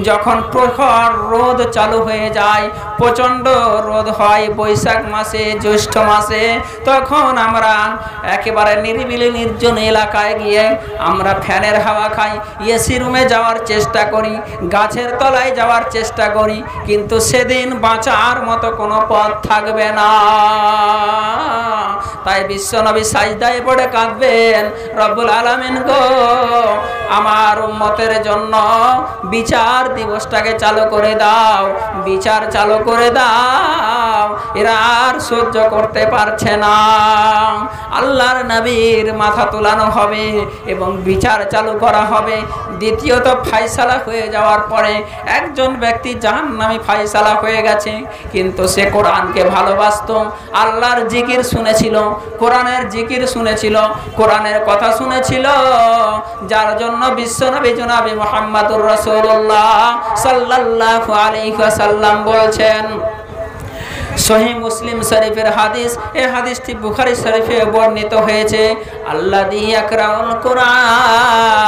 যখন প্রখর রোদ চালু হয়ে যায়, প্রচণ্ড রোদ হয় বৈশাখ মাসে, জ্যৈষ্ঠ মাসে, তখন আমরা একেবারে নিরিবিলি নির্জন এলাকায় গিয়ে আমরা ফ্যানের হাওয়া খাই, এসি রুমে যাওয়ার চেষ্টা করি, গাছের তলায় যাওয়ার চেষ্টা করি, কিন্তু সেদিন বাঁচার মতো কোনো পথ থাকবে না। তাই বিশ্বনবী সাজদায় পড়ে কাঁদবেন, রব্বুল আলামিন গো, আমার উম্মতের জন্য বিচার দিবসটাকে চালু করে দাও, বিচার চালু করে দাও, এরা আর সহ্য করতে পারছে না। আল্লাহর নবীর মাথা তোলানো হবে এবং বিচার চালু করা হবে। দ্বিতীয়ত ফায়সালা হয়ে যাওয়ার পরে একজন ব্যক্তি জাহান্নামী ফায়সালা হয়ে গেছে, কিন্তু সে কোরআনকে ভালোবাসতো, আল্লাহর জিকির শুনেছিল, কোরআনের জিকির শুনেছিল, কোরআনের কথা শুনেছিল, যার জন্য বিশ্বনবী জনাবে মুহাম্মদুর রাসূলুল্লাহ সাল্লাল্লাহু আলাইহি ওয়াসাল্লাম বলছেন, সহিহ মুসলিম শরীফের হাদিস, এই হাদিসটি বুখারী শরীফে বর্ণিত হয়েছে। আল্লাযী ইয়াকরাউল কুরআন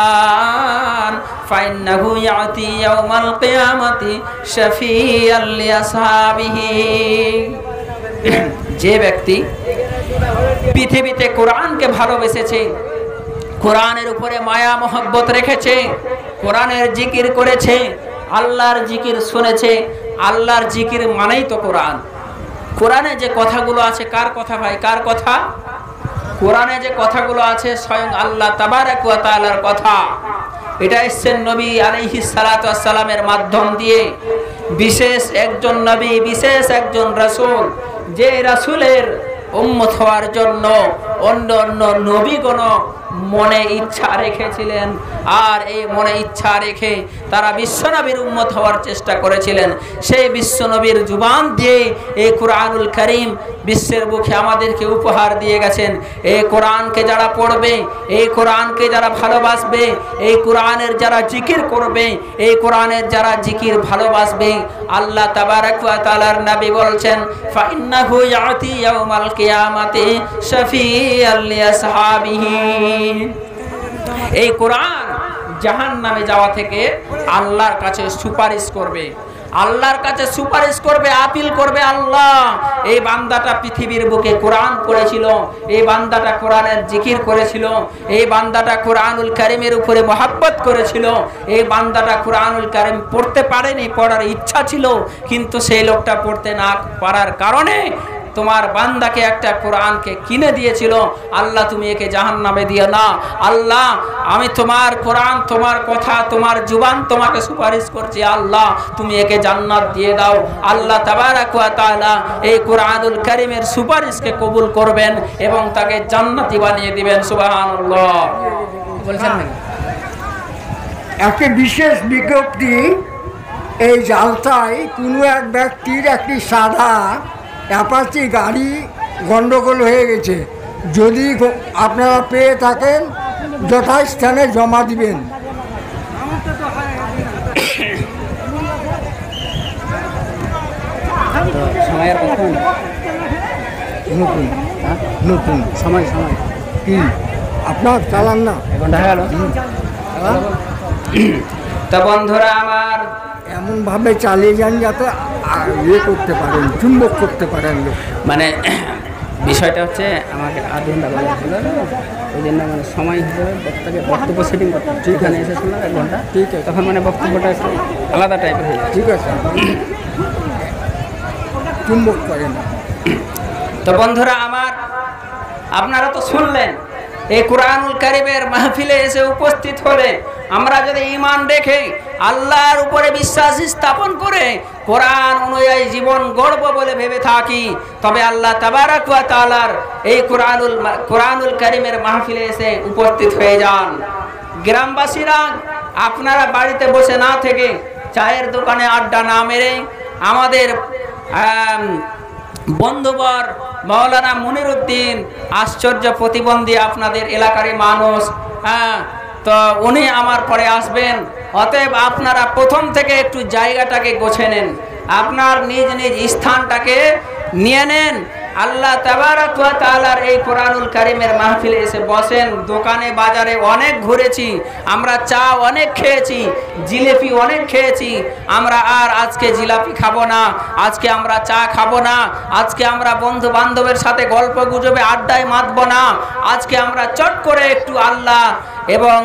ফাইন্নাহু ইয়াতি ইয়াউমাল কিয়ামাতি শাফিয়াল লিআসহাবিহি। যে ব্যক্তি পৃথিবীতে কোরআনকে ভালোবেসেছে, কোরআনের উপরে মায়া মহব্বত রেখেছে, কোরআনের জিকির করেছে, আল্লাহর জিকির শুনেছে। আল্লাহর জিকির মানেই তো কোরআন। কোরআনে যে কথাগুলো আছে, কার কথা ভাই, কার কথা? কোরআনে যে কথাগুলো আছে স্বয়ং আল্লাহ তাবারক ওয়া তাআলার কথা। এটা এসেছেন নবী আলাইহিস সালাতু ওয়াস সালামের মাধ্যম দিয়ে। বিশেষ একজন নবী, বিশেষ একজন রাসূল, যে রাসূলের উম্মত হওয়ার জন্য অন্য অন্য নবীগণ মনে ইচ্ছা রেখেছিলেন, আর এই মনে ইচ্ছা রেখে তারা বিশ্বনবীর উম্মত হওয়ার চেষ্টা করেছিলেন। সেই বিশ্বনবীর জুবান দিয়ে এই কোরআনুল কারীম বিশ্বের বুকে আমাদেরকে উপহার দিয়ে গেছেন। এই কোরআনকে যারা পড়বে, এই কোরআনকে যারা ভালোবাসবে, এই কোরআনের যারা জিকির করবে, এই কোরআনের যারা জিকির ভালোবাসবে, আল্লাহ তাবারক ওয়া তাআলার নবী বলছেন ফাইন্নাহু ইয়াতি ইয়াউমাল কিয়ামাতি শাফিয়াল লিআসহাবিহি। এই কোরআন জাহান্নামে যাওয়া থেকে আল্লাহর কাছে সুপারিশ করবে, আল্লাহর কাছে সুপারিশ করবে, আপিল করবে। আল্লাহ, এই বান্দাটা পৃথিবীর বুকে কোরআন পড়েছিল, এই বান্দাটা কোরআনের জিকির করেছিল, এই বান্দাটা কোরআনুল কারীমের উপরে মহব্বত করেছিল, এই বান্দাটা কোরআনুল কারীম পড়তে পারেনি, পড়ার ইচ্ছা ছিল, কিন্তু সেই লোকটা পড়তে না পারার কারণে তোমার বান্দাকে একটা কোরআনকে কিনে দিয়েছিল। আল্লাহ, তুমি একে জাহান্নামে দিও না। আল্লাহ, আমি তোমার কোরআন, তোমার কথা, তোমার জুবান তোমাকে সুপারিশ করছি। আল্লাহ, তুমি একে জান্নাত দিয়ে দাও। আল্লাহ তাবারক ওয়া তাআলা এই কোরআনুল কারীমের সুপারিশকে কবুল করবেন এবং তাকে জান্নাতি বানিয়ে দিবেন। সুবহানাল্লাহ। বলছেন না? একটি বিশেষ বিজ্ঞপ্তি, এই জালসায় কোনো এক ব্যক্তির একটি সাদা অ্যাপাচি গাড়ি গণ্ডগোল হয়ে গেছে। যদি আপনারা পেয়ে থাকেন যথাস্থানে জমা দিবেন। সময়ের কথা নতুন নতুন সময় কি আপনার চালান না? ঘন্টা হয়ে গেল। তা বন্ধুরা আমার, এমনভাবে চালিয়ে যান যাতে ইয়ে করতে পারেন, চুম্বক করতে পারেন। মানে বিষয়টা হচ্ছে আমাকে আধ ঘন্টা বলেছিল, ওই জন্য মানে সময় হিসেবে বক্তব্য সেটিং করতে হবে। এখানে এসে শুনলাম 1 ঘন্টা, ঠিক আছে, তখন মানে বক্তব্যটা একটু আলাদা টাইপের হয়ে যায়। ঠিক আছে, চুম্বক করেন। তো বন্ধুরা আমার, আপনারা তো শুনলেন, এই কোরআনুল কারীমের মাহফিলে এসে উপস্থিত হলে আমরা যদি ঈমান রেখে আল্লাহর উপরে বিশ্বাস স্থাপন করে কোরআন অনুযায়ী জীবন গড়ব বলে ভেবে থাকি, তবে আল্লাহ তাবারক ওয়া তাআলার এই কোরআনুল কারীমের মাহফিলে এসে উপস্থিত হয়ে যান। গ্রামবাসীরা, আপনারা বাড়িতে বসে না থেকে, চায়ের দোকানে আড্ডা না মেরে, আমাদের বন্ধুবর মাওলানা মনিরউদ্দিন আশ্চর্য প্রতিবন্ধী আপনাদের এলাকারই মানুষ, তো উনি আমার পরে আসবেন। অতএব আপনারা প্রথম থেকে একটু জায়গাটাকে গোছে নেন, আপনার নিজ নিজ স্থানটাকে নিয়ে নেন। আল্লাহ তাবারক ওয়া তাআলার এই কোরআনুল কারীমের মাহফিলে এসে বসেন। দোকানে বাজারে অনেক ঘুরেছি আমরা, চা অনেক খেয়েছি, জিলাপি অনেক খেয়েছি আমরা, আর আজকে জিলাপি খাবো না, আজকে আমরা চা খাবো না, আজকে আমরা বন্ধু বান্ধবের সাথে গল্প গুজবে আড্ডায় মাতবো না, আজকে আমরা চট করে একটু আল্লাহ এবং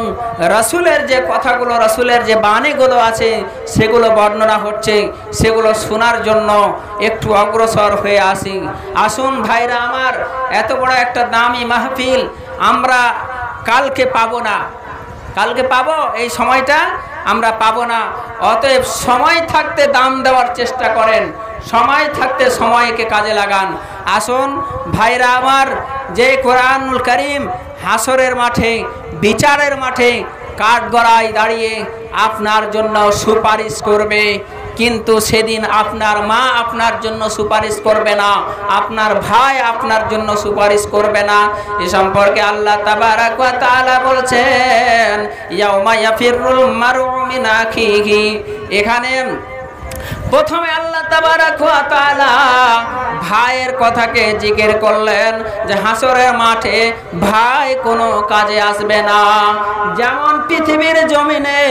রাসূলের যে কথাগুলো, রাসূলের যে বাণীগুলো আছে সেগুলো বর্ণনা হচ্ছে, সেগুলো শোনার জন্য একটু অগ্রসর হয়ে আসি। আসুন ভাইরা আমার, এত বড় একটা দামি মাহফিল আমরা কালকে পাবো না, কালকে পাবো, এই সময়টা আমরা পাবো না। অতএব সময় থাকতে দাম দেওয়ার চেষ্টা করেন, সময় থাকতে সময়কে কাজে লাগান। আসুন ভাইরা আমার, যে কোরআনুল কারীম হাসরের মাঠে, বিচারের মাঠে কাঠগড়ায় দাঁড়িয়ে আপনার জন্য সুপারিশ করবে, কিন্তু সেদিন আপনার মা আপনার জন্য সুপারিশ করবে না, আপনার ভাই আপনার জন্য সুপারিশ করবে না। এ সম্পর্কে আল্লাহ তাবারক ওয়া তাআলা বলছেন ইয়াউমা ইয়াফিরুল মারউ মিন আখিহি। এখানে প্রথমে আল্লাহ তাবারাক ওয়া তাআলা ভাইয়ের কথাকে জিকির করলেন যে হাসরের মাঠে ভাই কোনো কাজে আসবে না। যেমন পৃথিবীর জমিনে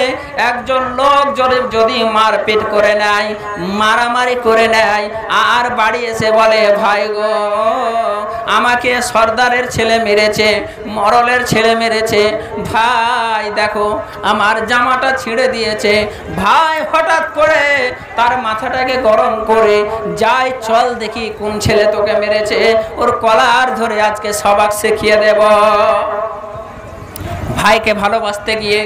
একজন লোক যদি মারপিট করে নেয়, মারামারি করে নেয়, আর বাড়ি এসে বলে ভাই গো আমাকে সর্দারের ছেলে মেরেছে, মরলের ছেলে মেরেছে, ভাই দেখো আমার জামাটা ছিঁড়ে দিয়েছে, ভাই হঠাৎ করে তার মাথাটাকে গরম করে যাই চল দেখি কোন ছেলে তোকে মেরেছে, ওর কলার ধরে আজকে সবাক শিখিয়ে দেব। ভাইকে ভালোবাসতে গিয়ে,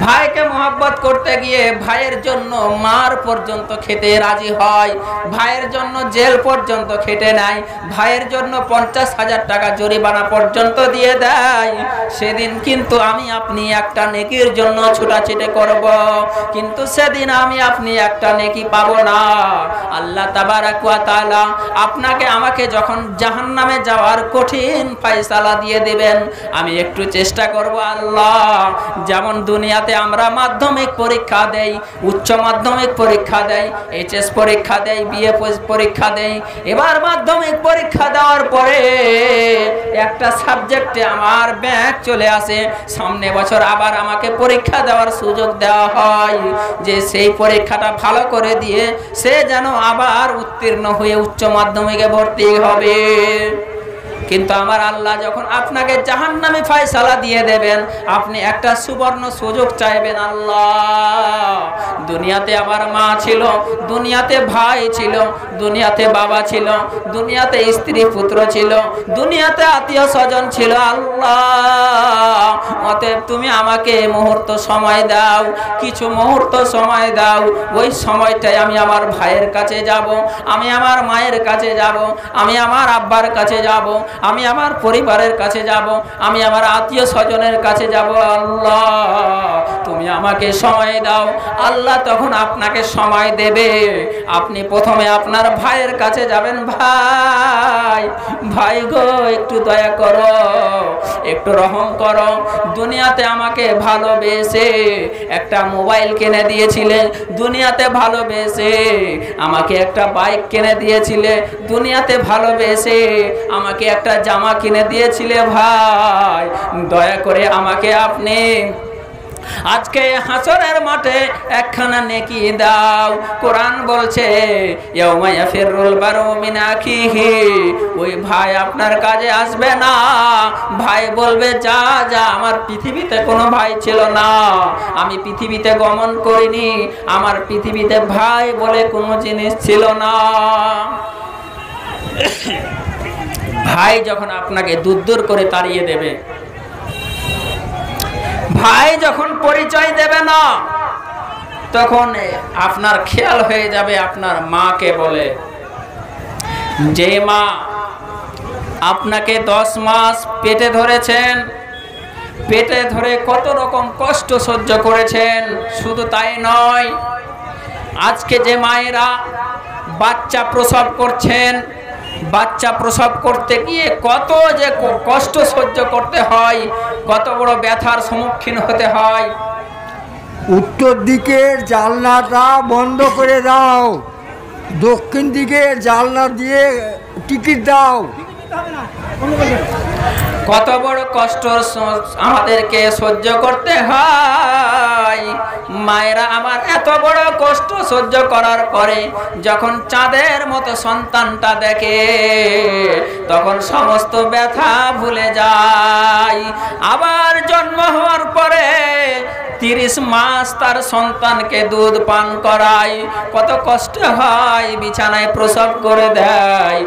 ভাইকে মহব্বত করতে গিয়ে ভাইয়ের জন্য মার পর্যন্ত খেতে রাজি হয়, ভাইয়ের জন্য জেল পর্যন্ত খেটে নেয়, ভাইয়ের জন্য 50,000 টাকা জরিমানা পর্যন্ত দিয়ে দেয়। সেদিন কিন্তু আমি আপনি একটা নেকির জন্য ছুটাছুটি করব, কিন্তু সেদিন আমি আপনি একটা নেকি পাবো না। আল্লাহ তাবারাক ওয়া তাআলা আপনাকে আমাকে যখন জাহান্নামে যাওয়ার কঠিন ফয়সালা দিয়ে দিবেন, আমি একটু চেষ্টা করব আল্লাহ, যেমন দুনিয়াতে আমরা মাধ্যমিক পরীক্ষা দেই, উচ্চ মাধ্যমিক পরীক্ষা দেই, এইচএস পরীক্ষা দেই, বিএ পরীক্ষা দেই, এবার মাধ্যমিক পরীক্ষা দেওয়ার পরে একটা সাবজেক্টে আমার ব্যাক চলে আসে, সামনে বছর আবার আমাকে পরীক্ষা দেওয়ার সুযোগ দেওয়া হয় যে সেই পরীক্ষাটা ভালো করে দিয়ে সে যেন আবার উত্তীর্ণ হয়ে উচ্চ মাধ্যমিকে ভর্তি হবে। কিন্তু আমার আল্লাহ যখন আপনাকে জাহান্নামে ফয়সালা দিয়ে দেবেন, আপনি একটা সুবর্ণ সুযোগ চাইবেন, আল্লাহ দুনিয়াতে আমার মা ছিল, দুনিয়াতে ভাই ছিল, দুনিয়াতে বাবা ছিল, দুনিয়াতে স্ত্রী পুত্র ছিল, দুনিয়াতে আত্মীয় স্বজন ছিল, আল্লাহ অতএব তুমি আমাকে মুহূর্ত সময় দাও, কিছু মুহূর্ত সময় দাও, ওই সময়টাই আমি আমার ভাইয়ের কাছে যাব, আমি আমার মায়ের কাছে যাব, আমি আমার আব্বার কাছে যাব, আমি আমার পরিবারের কাছে যাব, আমি আমার আত্মীয় স্বজনের কাছে যাব। আল্লাহ তুমি আমাকে সময় দাও। আল্লাহ তখন আপনাকে সময় দেবে। আপনি প্রথমে আপনার ভাইয়ের কাছে যাবেন, ভাই ভাই গো একটু দয়া করো, একটু রহম করো, দুনিয়াতে আমাকে ভালোবেসে একটা মোবাইল কিনে দিয়েছিলে, দুনিয়াতে ভালোবেসে আমাকে একটা বাইক কিনে দিয়েছিলে, দুনিয়াতে ভালোবেসে আমাকে একটা জামা কিনে দিয়েছিলে, ভাই দয়া করে আমাকে আপনি আজকে হাসরের মাঠে একখানা নেকি দাও। কোরআন বলছে ইয়াউমা ইয়াফিরুল বারু মিন আখিহি, ওই ভাই আপনার কাজে আসবে না, ভাই বলবে যা যা আমার পৃথিবীতে কোনো ভাই ছিল না, আমি পৃথিবীতে গমন করিনি, আমার পৃথিবীতে ভাই বলে কোনো জিনিস ছিল না। ভাই যখন আপনাকে দূর দূর করে তাড়িয়ে দেবে, ভাই যখন পরিচয় দেবে না, তখন আপনার খেয়াল হয়ে যাবে আপনার মাকে বলে, যে মা আপনাকে 10 মাস পেটে ধরেছেন, পেটে ধরে কত রকম কষ্ট সহ্য করেছেন। শুধু তাই নয়, আজকে যে মায়েরা বাচ্চা প্রসব করছেন, বাচ্চা প্রসব করতে গিয়ে কত যে কষ্ট সহ্য করতে হয়, কত বড় ব্যথার সম্মুখীন হতে হয়। উত্তর দিকের জানলাটা বন্ধ করে দাও, দক্ষিণ দিকের জানলা দিয়ে টিকিট দাও। কত বড় কষ্ট আমাদেরকে সহ্য করতে হয়। মায়েরা আমার এত বড় কষ্ট সহ্য করার পরে যখন চাঁদের মতো সন্তানটা দেখে, তখন সমস্ত ব্যথা ভুলে যায়। আবার জন্ম হওয়ার পরে 30 মাস তার সন্তানকে দুধ পান করায়, কত কষ্ট হয়, বিছানায় প্রসব করে দেয়,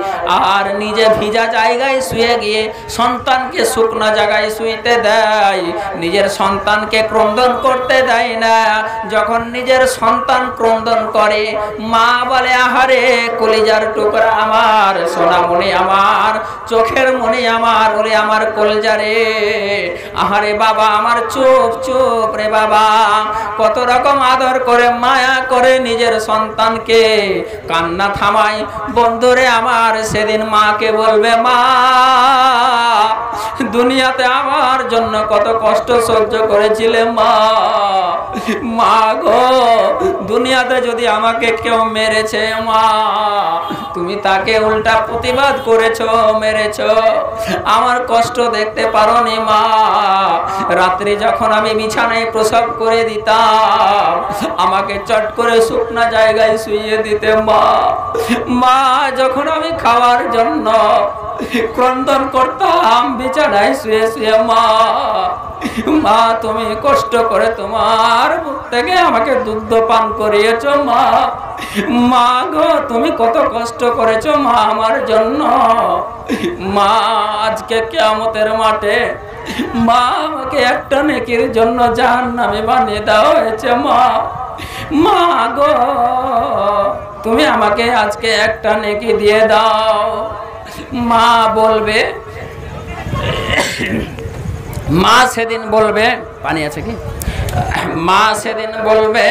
আর নিজে ভিজা জায়গায় শুয়ে গিয়ে সন্তানকে শুকনো জায়গায় শুইতে দেয়, নিজের সন্তানকে ক্রন্দন করতে দেয় না। যখন নিজের সন্তান ক্রন্দন করে, মা বলে আহারে কলিজার টুকরা আমার, সোনামণি আমার, চোখের মণি আমার, বলে আমার কলিজা রে, আহারে বাবা আমার, চুপ চুপ রে বাবা। বাবা কত রকম আদর করে মায়া করে নিজের সন্তানকে কান্না থামায়। বন্ধুরে আমার সেদিন মাকে বলবে, মা দুনিয়াতে আমার জন্য কত কষ্ট সহ্য করেছিলে মা। মা গো দুনিয়াতে যদি আমাকে কেউ মেরেছে মা, তুমি তাকে উল্টা প্রতিবাদ করেছো, মেরেছো, আমার কষ্ট দেখতে পারোনি মা। রাত্রি যখন আমি বিছানায় প্রসব করে দিতাম, আমাকে চট করে শুকনা জায়গায় শুইয়ে দিতে মা। মা যখন আমি খাওয়ার জন্য ক্রন্দন করতাম বিছানায় শুয়ে শুয়ে মা, মা তুমি কষ্ট করে তোমার মুখ থেকে আমাকে দুগ্ধ পান করিয়েছো মা। মা গো তুমি কত কষ্ট করেছো মা আমার জন্য। মা আজকে কিয়ামতের মাঠে মা আমাকে একটা নেকির জন্য জাহান্নামে বানিয়ে দেওয়া হয়েছে মা। মা গো তুমি আমাকে আজকে একটা নেকি দিয়ে দাও। মা বলবে, মা সেদিন বলবে, পানি আছে কি? মা সেদিন বলবে,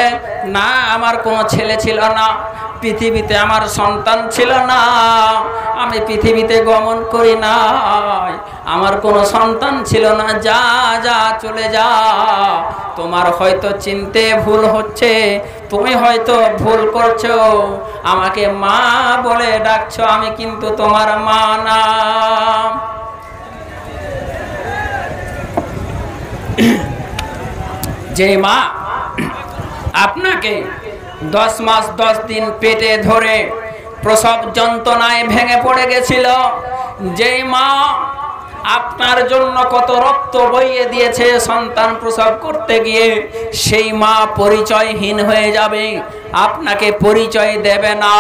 না আমার কোনো ছেলে ছিল না, পৃথিবীতে আমার সন্তান ছিল না, আমি পৃথিবীতে গমন করি নাই, আমার কোনো সন্তান ছিল না, যা যা চলে যা। তোমার হয়তো চিনতে ভুল হচ্ছে, তুমি হয়তো ভুল করছো, আমাকে মা বলে ডাকছো, আমি কিন্তু তোমার মা না। যে মা আপনাকে 10 মাস 10 দিন পেটে ধরে প্রসব যন্ত্রণায় ভেঙে পড়ে গেছিল, যেই মা আপনার জন্য কত রক্ত বইয়ে দিয়েছে সন্তান প্রসব করতে গিয়ে, সেই মা পরিচয়হীন হয়ে যাবে, আপনাকে পরিচয় দেবে না,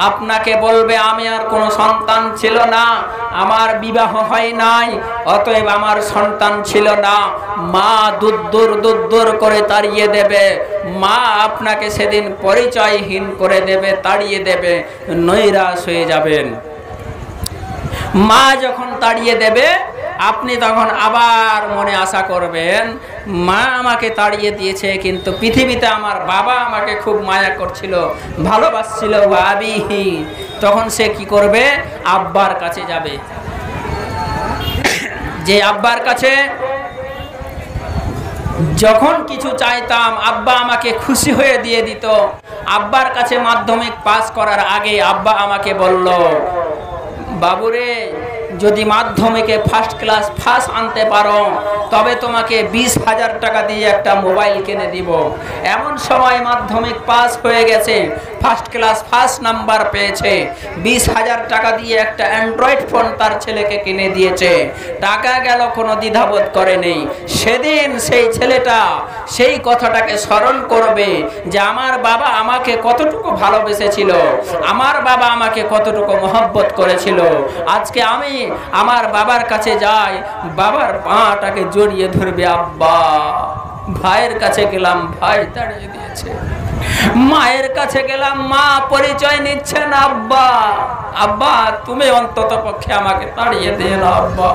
আপনাকে বলবে আমি আর কোনো সন্তান ছিল না, আমার বিবাহ হয় নাই, অতএব আমার সন্তান ছিল না। মা দুদ্দুর করে তাড়িয়ে দেবে। মা আপনাকে সেদিন পরিচয়হীন করে দেবে, তাড়িয়ে দেবে, নৈরাশ হয়ে যাবেন। মা যখন তাড়িয়ে দেবে আপনি তখন আবার মনে আশা করবেন, মা আমাকে তাড়িয়ে দিয়েছে কিন্তু পৃথিবীতে আমার বাবা আমাকে খুব মায়া করছিল, ভালোবাসছিল, ভাবিহি। তখন সে কি করবে? আব্বার কাছে যাবে। যে আব্বার কাছে যখন কিছু চাইতাম আব্বা আমাকে খুশি হয়ে দিয়ে দিত। আব্বার কাছে মাধ্যমিক পাস করার আগে আব্বা আমাকে বলল, বাবুরে যদি মাধ্যমিকে ফার্স্ট ক্লাস ফার্স্ট আনতে পারো তবে তোমাকে 20,000 টাকা দিয়ে একটা মোবাইল কিনে দিব। এমন সময় মাধ্যমিক পাস হয়ে গেছে, ফার্স্ট ক্লাস ফার্স্ট নাম্বার পেয়েছে, 20,000 টাকা দিয়ে একটা অ্যান্ড্রয়েড ফোন তার ছেলেকে কিনে দিয়েছে। টাকা গেল, কোনো দ্বিধাবোধ করে নেই। সেদিন সেই ছেলেটা সেই কথাটাকে স্মরণ করবে যে আমার বাবা আমাকে কতটুকু ভালোবেসেছিল, আমার বাবা আমাকে কতটুকু মহব্বত করেছিল। আজকে আমি আমার বাবার কাছে যাই, বাবার পাটাকে জড়িয়ে ধরবে, আব্বা। ভাইয়ের কাছে গেলাম, ভাই তাড়িয়ে দিয়েছে। মায়ের কাছে গেলাম, মা পরিচয় নিচ্ছে না, আব্বা। আব্বা তুমি অন্তত পক্ষে আমাকে তাড়িয়ে দিয়ে না আব্বা।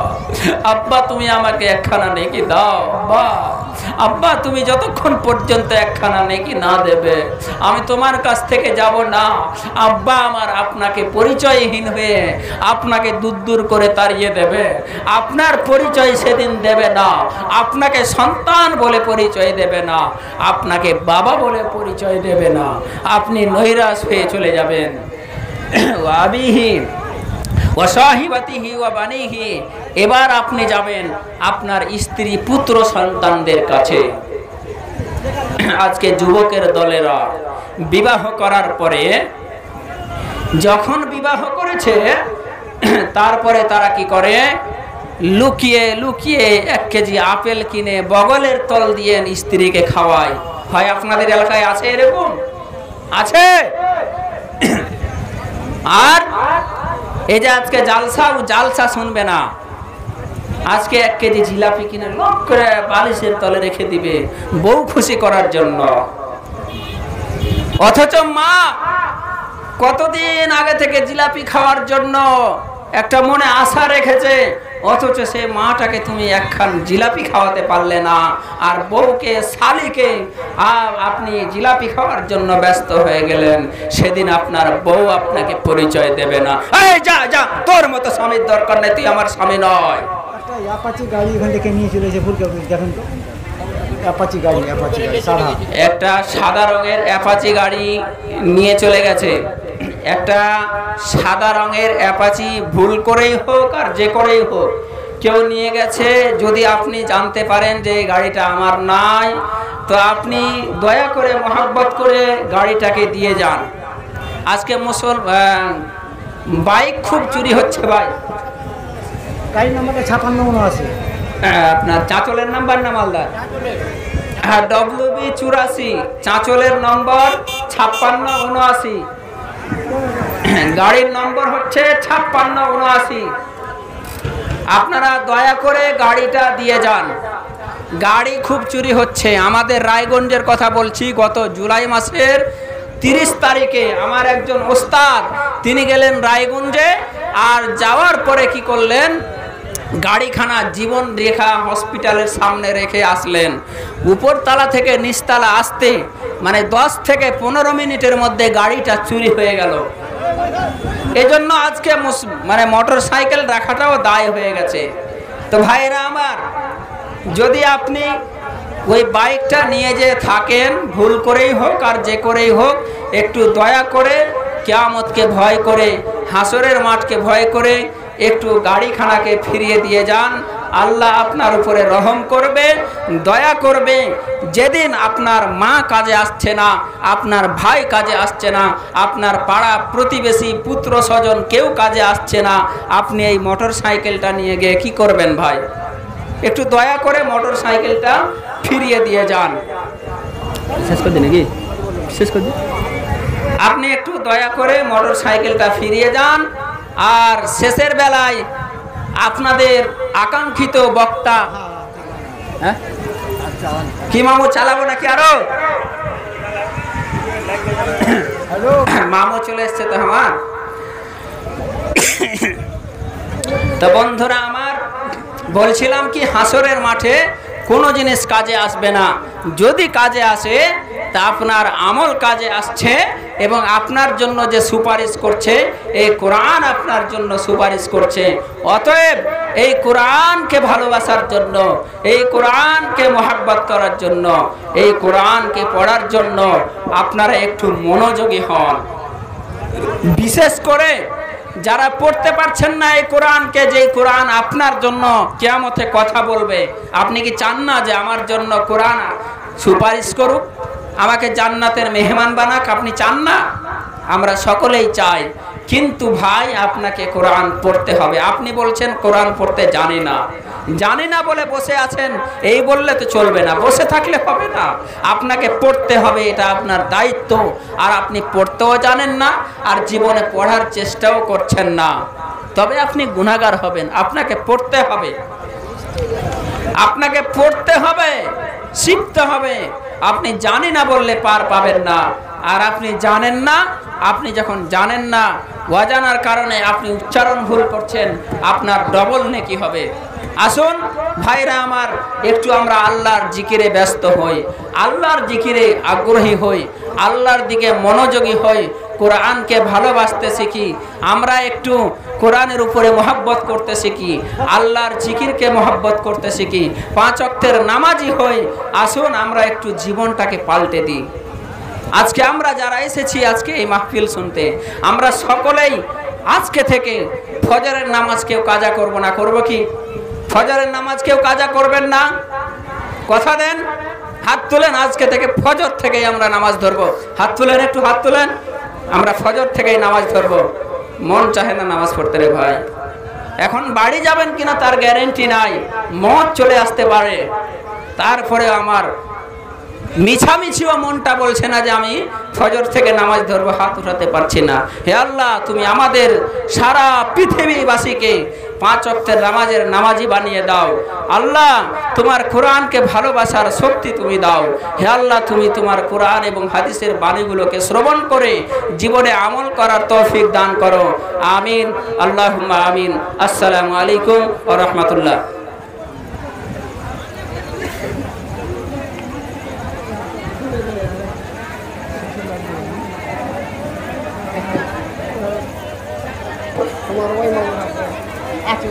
আব্বা তুমি আমাকে একখানা নেকি দাও আব্বা। আব্বা তুমি যতক্ষণ পর্যন্ত একখানা নেকি না দেবে আমি তোমার কাছ থেকে যাব না। আব্বা আমার আপনাকে পরিচয়হীন হয়ে আপনাকে দূর করে তাড়িয়ে দেবে। আপনার পরিচয় সেদিন দেবে না, আপনাকে সন্তান বলে পরিচয় দেবে না, আপনাকে বাবা বলে পরিচয় দেবে না। আপনি নৈরাশ হয়ে চলে যাবেন। এবার আপনি যাবেন আপনার স্ত্রী পুত্র সন্তানদের কাছে। আজকে যুবকের দলেরা বিবাহ করার পরে, যখন বিবাহ করেছে তারপরে তারা কি করে, লুকিয়ে লুকিয়ে 1 কেজি আপেল কিনে বগলের তল দিয়ে স্ত্রীকে খাওয়ায়। হয় আপনাদের এলাকায় আছে এরকম? আছে। আর এই যে আজকে জালসা শুনবে না, আজকে 1 কেজি জিলাপি কিনে লোক করে বালিশের তলে রেখে দিবে বউ খুশি করার জন্য। অথচ মা কতদিন আগে থেকে জিলাপি খাওয়ার জন্য একটা মনে আশা রেখেছে, অথচ সে মাটাকে তুমি একখান জিলাপি খাওয়াতে পারলে না, আর বউকে শালিকে আপনি জিলাপি খাওয়ার জন্য ব্যস্ত হয়ে গেলেন। সেদিন আপনার বউ আপনাকে পরিচয় দেবে না। এই যা যা, তোর মতো স্বামীর দরকার নেই, তুই আমার স্বামী নয়। একটা অ্যাপাচি গাড়ি এখান থেকে নিয়ে চলে এসে ফুলকে দেখেন তো, অ্যাপাচি গাড়ি সাদা, একটা সাদা রঙের অ্যাপাচি গাড়ি নিয়ে চলে গেছে। একটা সাদা রঙের অ্যাপাচি ভুল করেই হোক আর যে করেই হোক কেউ নিয়ে গেছে। যদি আপনি জানতে পারেন যে এই গাড়িটা আমার নাই, তো আপনি দয়া করে মহব্বত করে গাড়িটাকে দিয়ে যান। আজকে বাইক খুব চুরি হচ্ছে ভাই। গাড়ি নাম্বারটা 56 আছে আপনার চাঁচলের নাম্বার না মালদার? হ্যাঁ, WB84, চাঁচলের নম্বর 5679। গাড়ির নম্বর হচ্ছে 5679। আপনারা দয়া করে গাড়িটা দিয়ে যান। গাড়ি খুব চুরি হচ্ছে। আমাদের রায়গঞ্জের কথা বলছি, গত জুলাই মাসের 30 তারিখে আমার একজন ওস্তাদ তিনি গেলেন রায়গঞ্জে, আর যাওয়ার পরে কি করলেন, গাড়িখানা জীবন রেখা হসপিটালের সামনে রেখে আসলেন। উপরতলা থেকে নিচতলা আসতে মানে 10 থেকে 15 মিনিটের মধ্যে গাড়িটা চুরি হয়ে গেল। এজন্য আজকে মানে মোটর সাইকেল রাখাটাও দায় হয়ে গেছে। তো ভাইরা আমার, যদি আপনি ওই বাইকটা নিয়ে যে থাকেন, ভুল করেই হোক আর যে করেই হোক, একটু দয়া করে কিয়ামতকে ভয় করে, হাসরের মাঠকে ভয় করে একটু গাড়িখানাকে ফিরিয়ে দিয়ে যান। আল্লাহ আপনার উপরে রহম করবে, দয়া করবে। যেদিন আপনার মা কাজে আসছে না, আপনার ভাই কাজে আসছে না, আপনার পাড়া প্রতিবেশী পুত্র স্বজন কেউ কাজে আসছে না, আপনি এই মোটর সাইকেলটা নিয়ে গিয়ে কি করবেন ভাই? একটু দয়া করে মোটর সাইকেলটা ফিরিয়ে দিয়ে যান। শেষ করে দিন নাকি? শেষ করে দিন। আপনি একটু দয়া করে মোটর সাইকেলটা ফিরিয়ে যান। আর শেষের বেলায় আপনাদের আকাঙ্ক্ষিত বক্তা, হ্যাঁ কি মামু চালাবো নাকি আরো? মামু চলে এসছে তো আমার। তো বন্ধুরা আমার, বলছিলাম কি, হাসরের মাঠে কোনো জিনিস কাজে আসবে না। যদি কাজে আসে তা আপনার আমল কাজে আসছে, এবং আপনার জন্য যে সুপারিশ করছে এই কোরআন আপনার জন্য সুপারিশ করছে। অতএব এই কোরআনকে ভালোবাসার জন্য, এই কোরআনকে মহব্বত করার জন্য, এই কোরআনকে পড়ার জন্য আপনারা একটু মনোযোগী হন। বিশেষ করে যারা পড়তে পারছেন না এই কোরআনকে, যে কোরআন আপনার জন্য কিয়ামতে কথা বলবে, আপনি কি চান না যে আমার জন্য কোরআন সুপারিশ করুক, আমাকে জান্নাতের মেহমান বানাক? আপনি চান না? আমরা সকলেই চাই। কিন্তু ভাই, আপনাকে কোরআন পড়তে হবে। আপনি বলছেন কোরআন পড়তে জানি না, জানি না বলে বসে আছেন, এই বললে তো চলবে না, বসে থাকলে হবে না। আপনাকে পড়তে হবে, এটা আপনার দায়িত্ব। আর আপনি পড়তেও জানেন না, আর জীবনে পড়ার চেষ্টাও করছেন না, তবে আপনি গুনাহগার হবেন। আপনাকে পড়তে হবে, আপনাকে পড়তে হবে, শিখতে হবে। আপনি জানি না বললে পার পাবেন না। আর আপনি জানেন না, আপনি যখন জানেন না, অজানার কারণে আপনি উচ্চারণ ভুল করছেন, আপনার ডবল নেকি হবে। আসুন ভাইরা আমার, একটু আমরা আল্লাহর জিকিরে ব্যস্ত হই, আল্লাহর জিকিরে আগ্রহী হই, আল্লাহর দিকে মনোযোগী হই, কোরআনকে ভালোবাসতে শিখি। আমরা একটু কোরআনের উপরে মহব্বত করতে শিখি, আল্লাহর জিকিরকে মহব্বত করতে শিখি, 5 ওয়াক্তের নামাজি হই। আসুন আমরা একটু জীবনটাকে পাল্টে দিই। আজকে আমরা যারা এসেছি আজকে এই মাহফিল শুনতে, আমরা সকলেই আজকে থেকে ফজরের নামাজ কেউ কাজা করব না। করব কি? ফজরের নামাজ কেউ কাজা করবেন না? কথা দেন, হাত তুলেন। আজকে থেকে ফজর থেকেই আমরা নামাজ ধরবো। হাত তুলেন, একটু হাত তুলেন। আমরা ফজর থেকেই নামাজ ধরবো। মন চাহে না নামাজ পড়তে রে ভাই। এখন বাড়ি যাবেন কিনা তার গ্যারেন্টি নাই, মত চলে আসতে পারে। তারপরে আমার মিছামিছিও মনটা বলছে না যে আমি ফজর থেকে নামাজ ধরবো, হাত উঠাতে পারছি না। হে আল্লাহ, তুমি আমাদের সারা পৃথিবীবাসীকে 5 ওয়াক্তের নামাজের নামাজি বানিয়ে দাও। আল্লাহ তোমার কোরআনকে ভালোবাসার শক্তি তুমি দাও। হে আল্লাহ তুমি তোমার কোরআন এবং হাদিসের বাণীগুলোকে শ্রবণ করে জীবনে আমল করার তৌফিক দান করো। আমিন, আল্লাহুম্মা আমিন। আসসালামু আলাইকুম ওয়া রাহমাতুল্লাহ। তোমার ওই আছে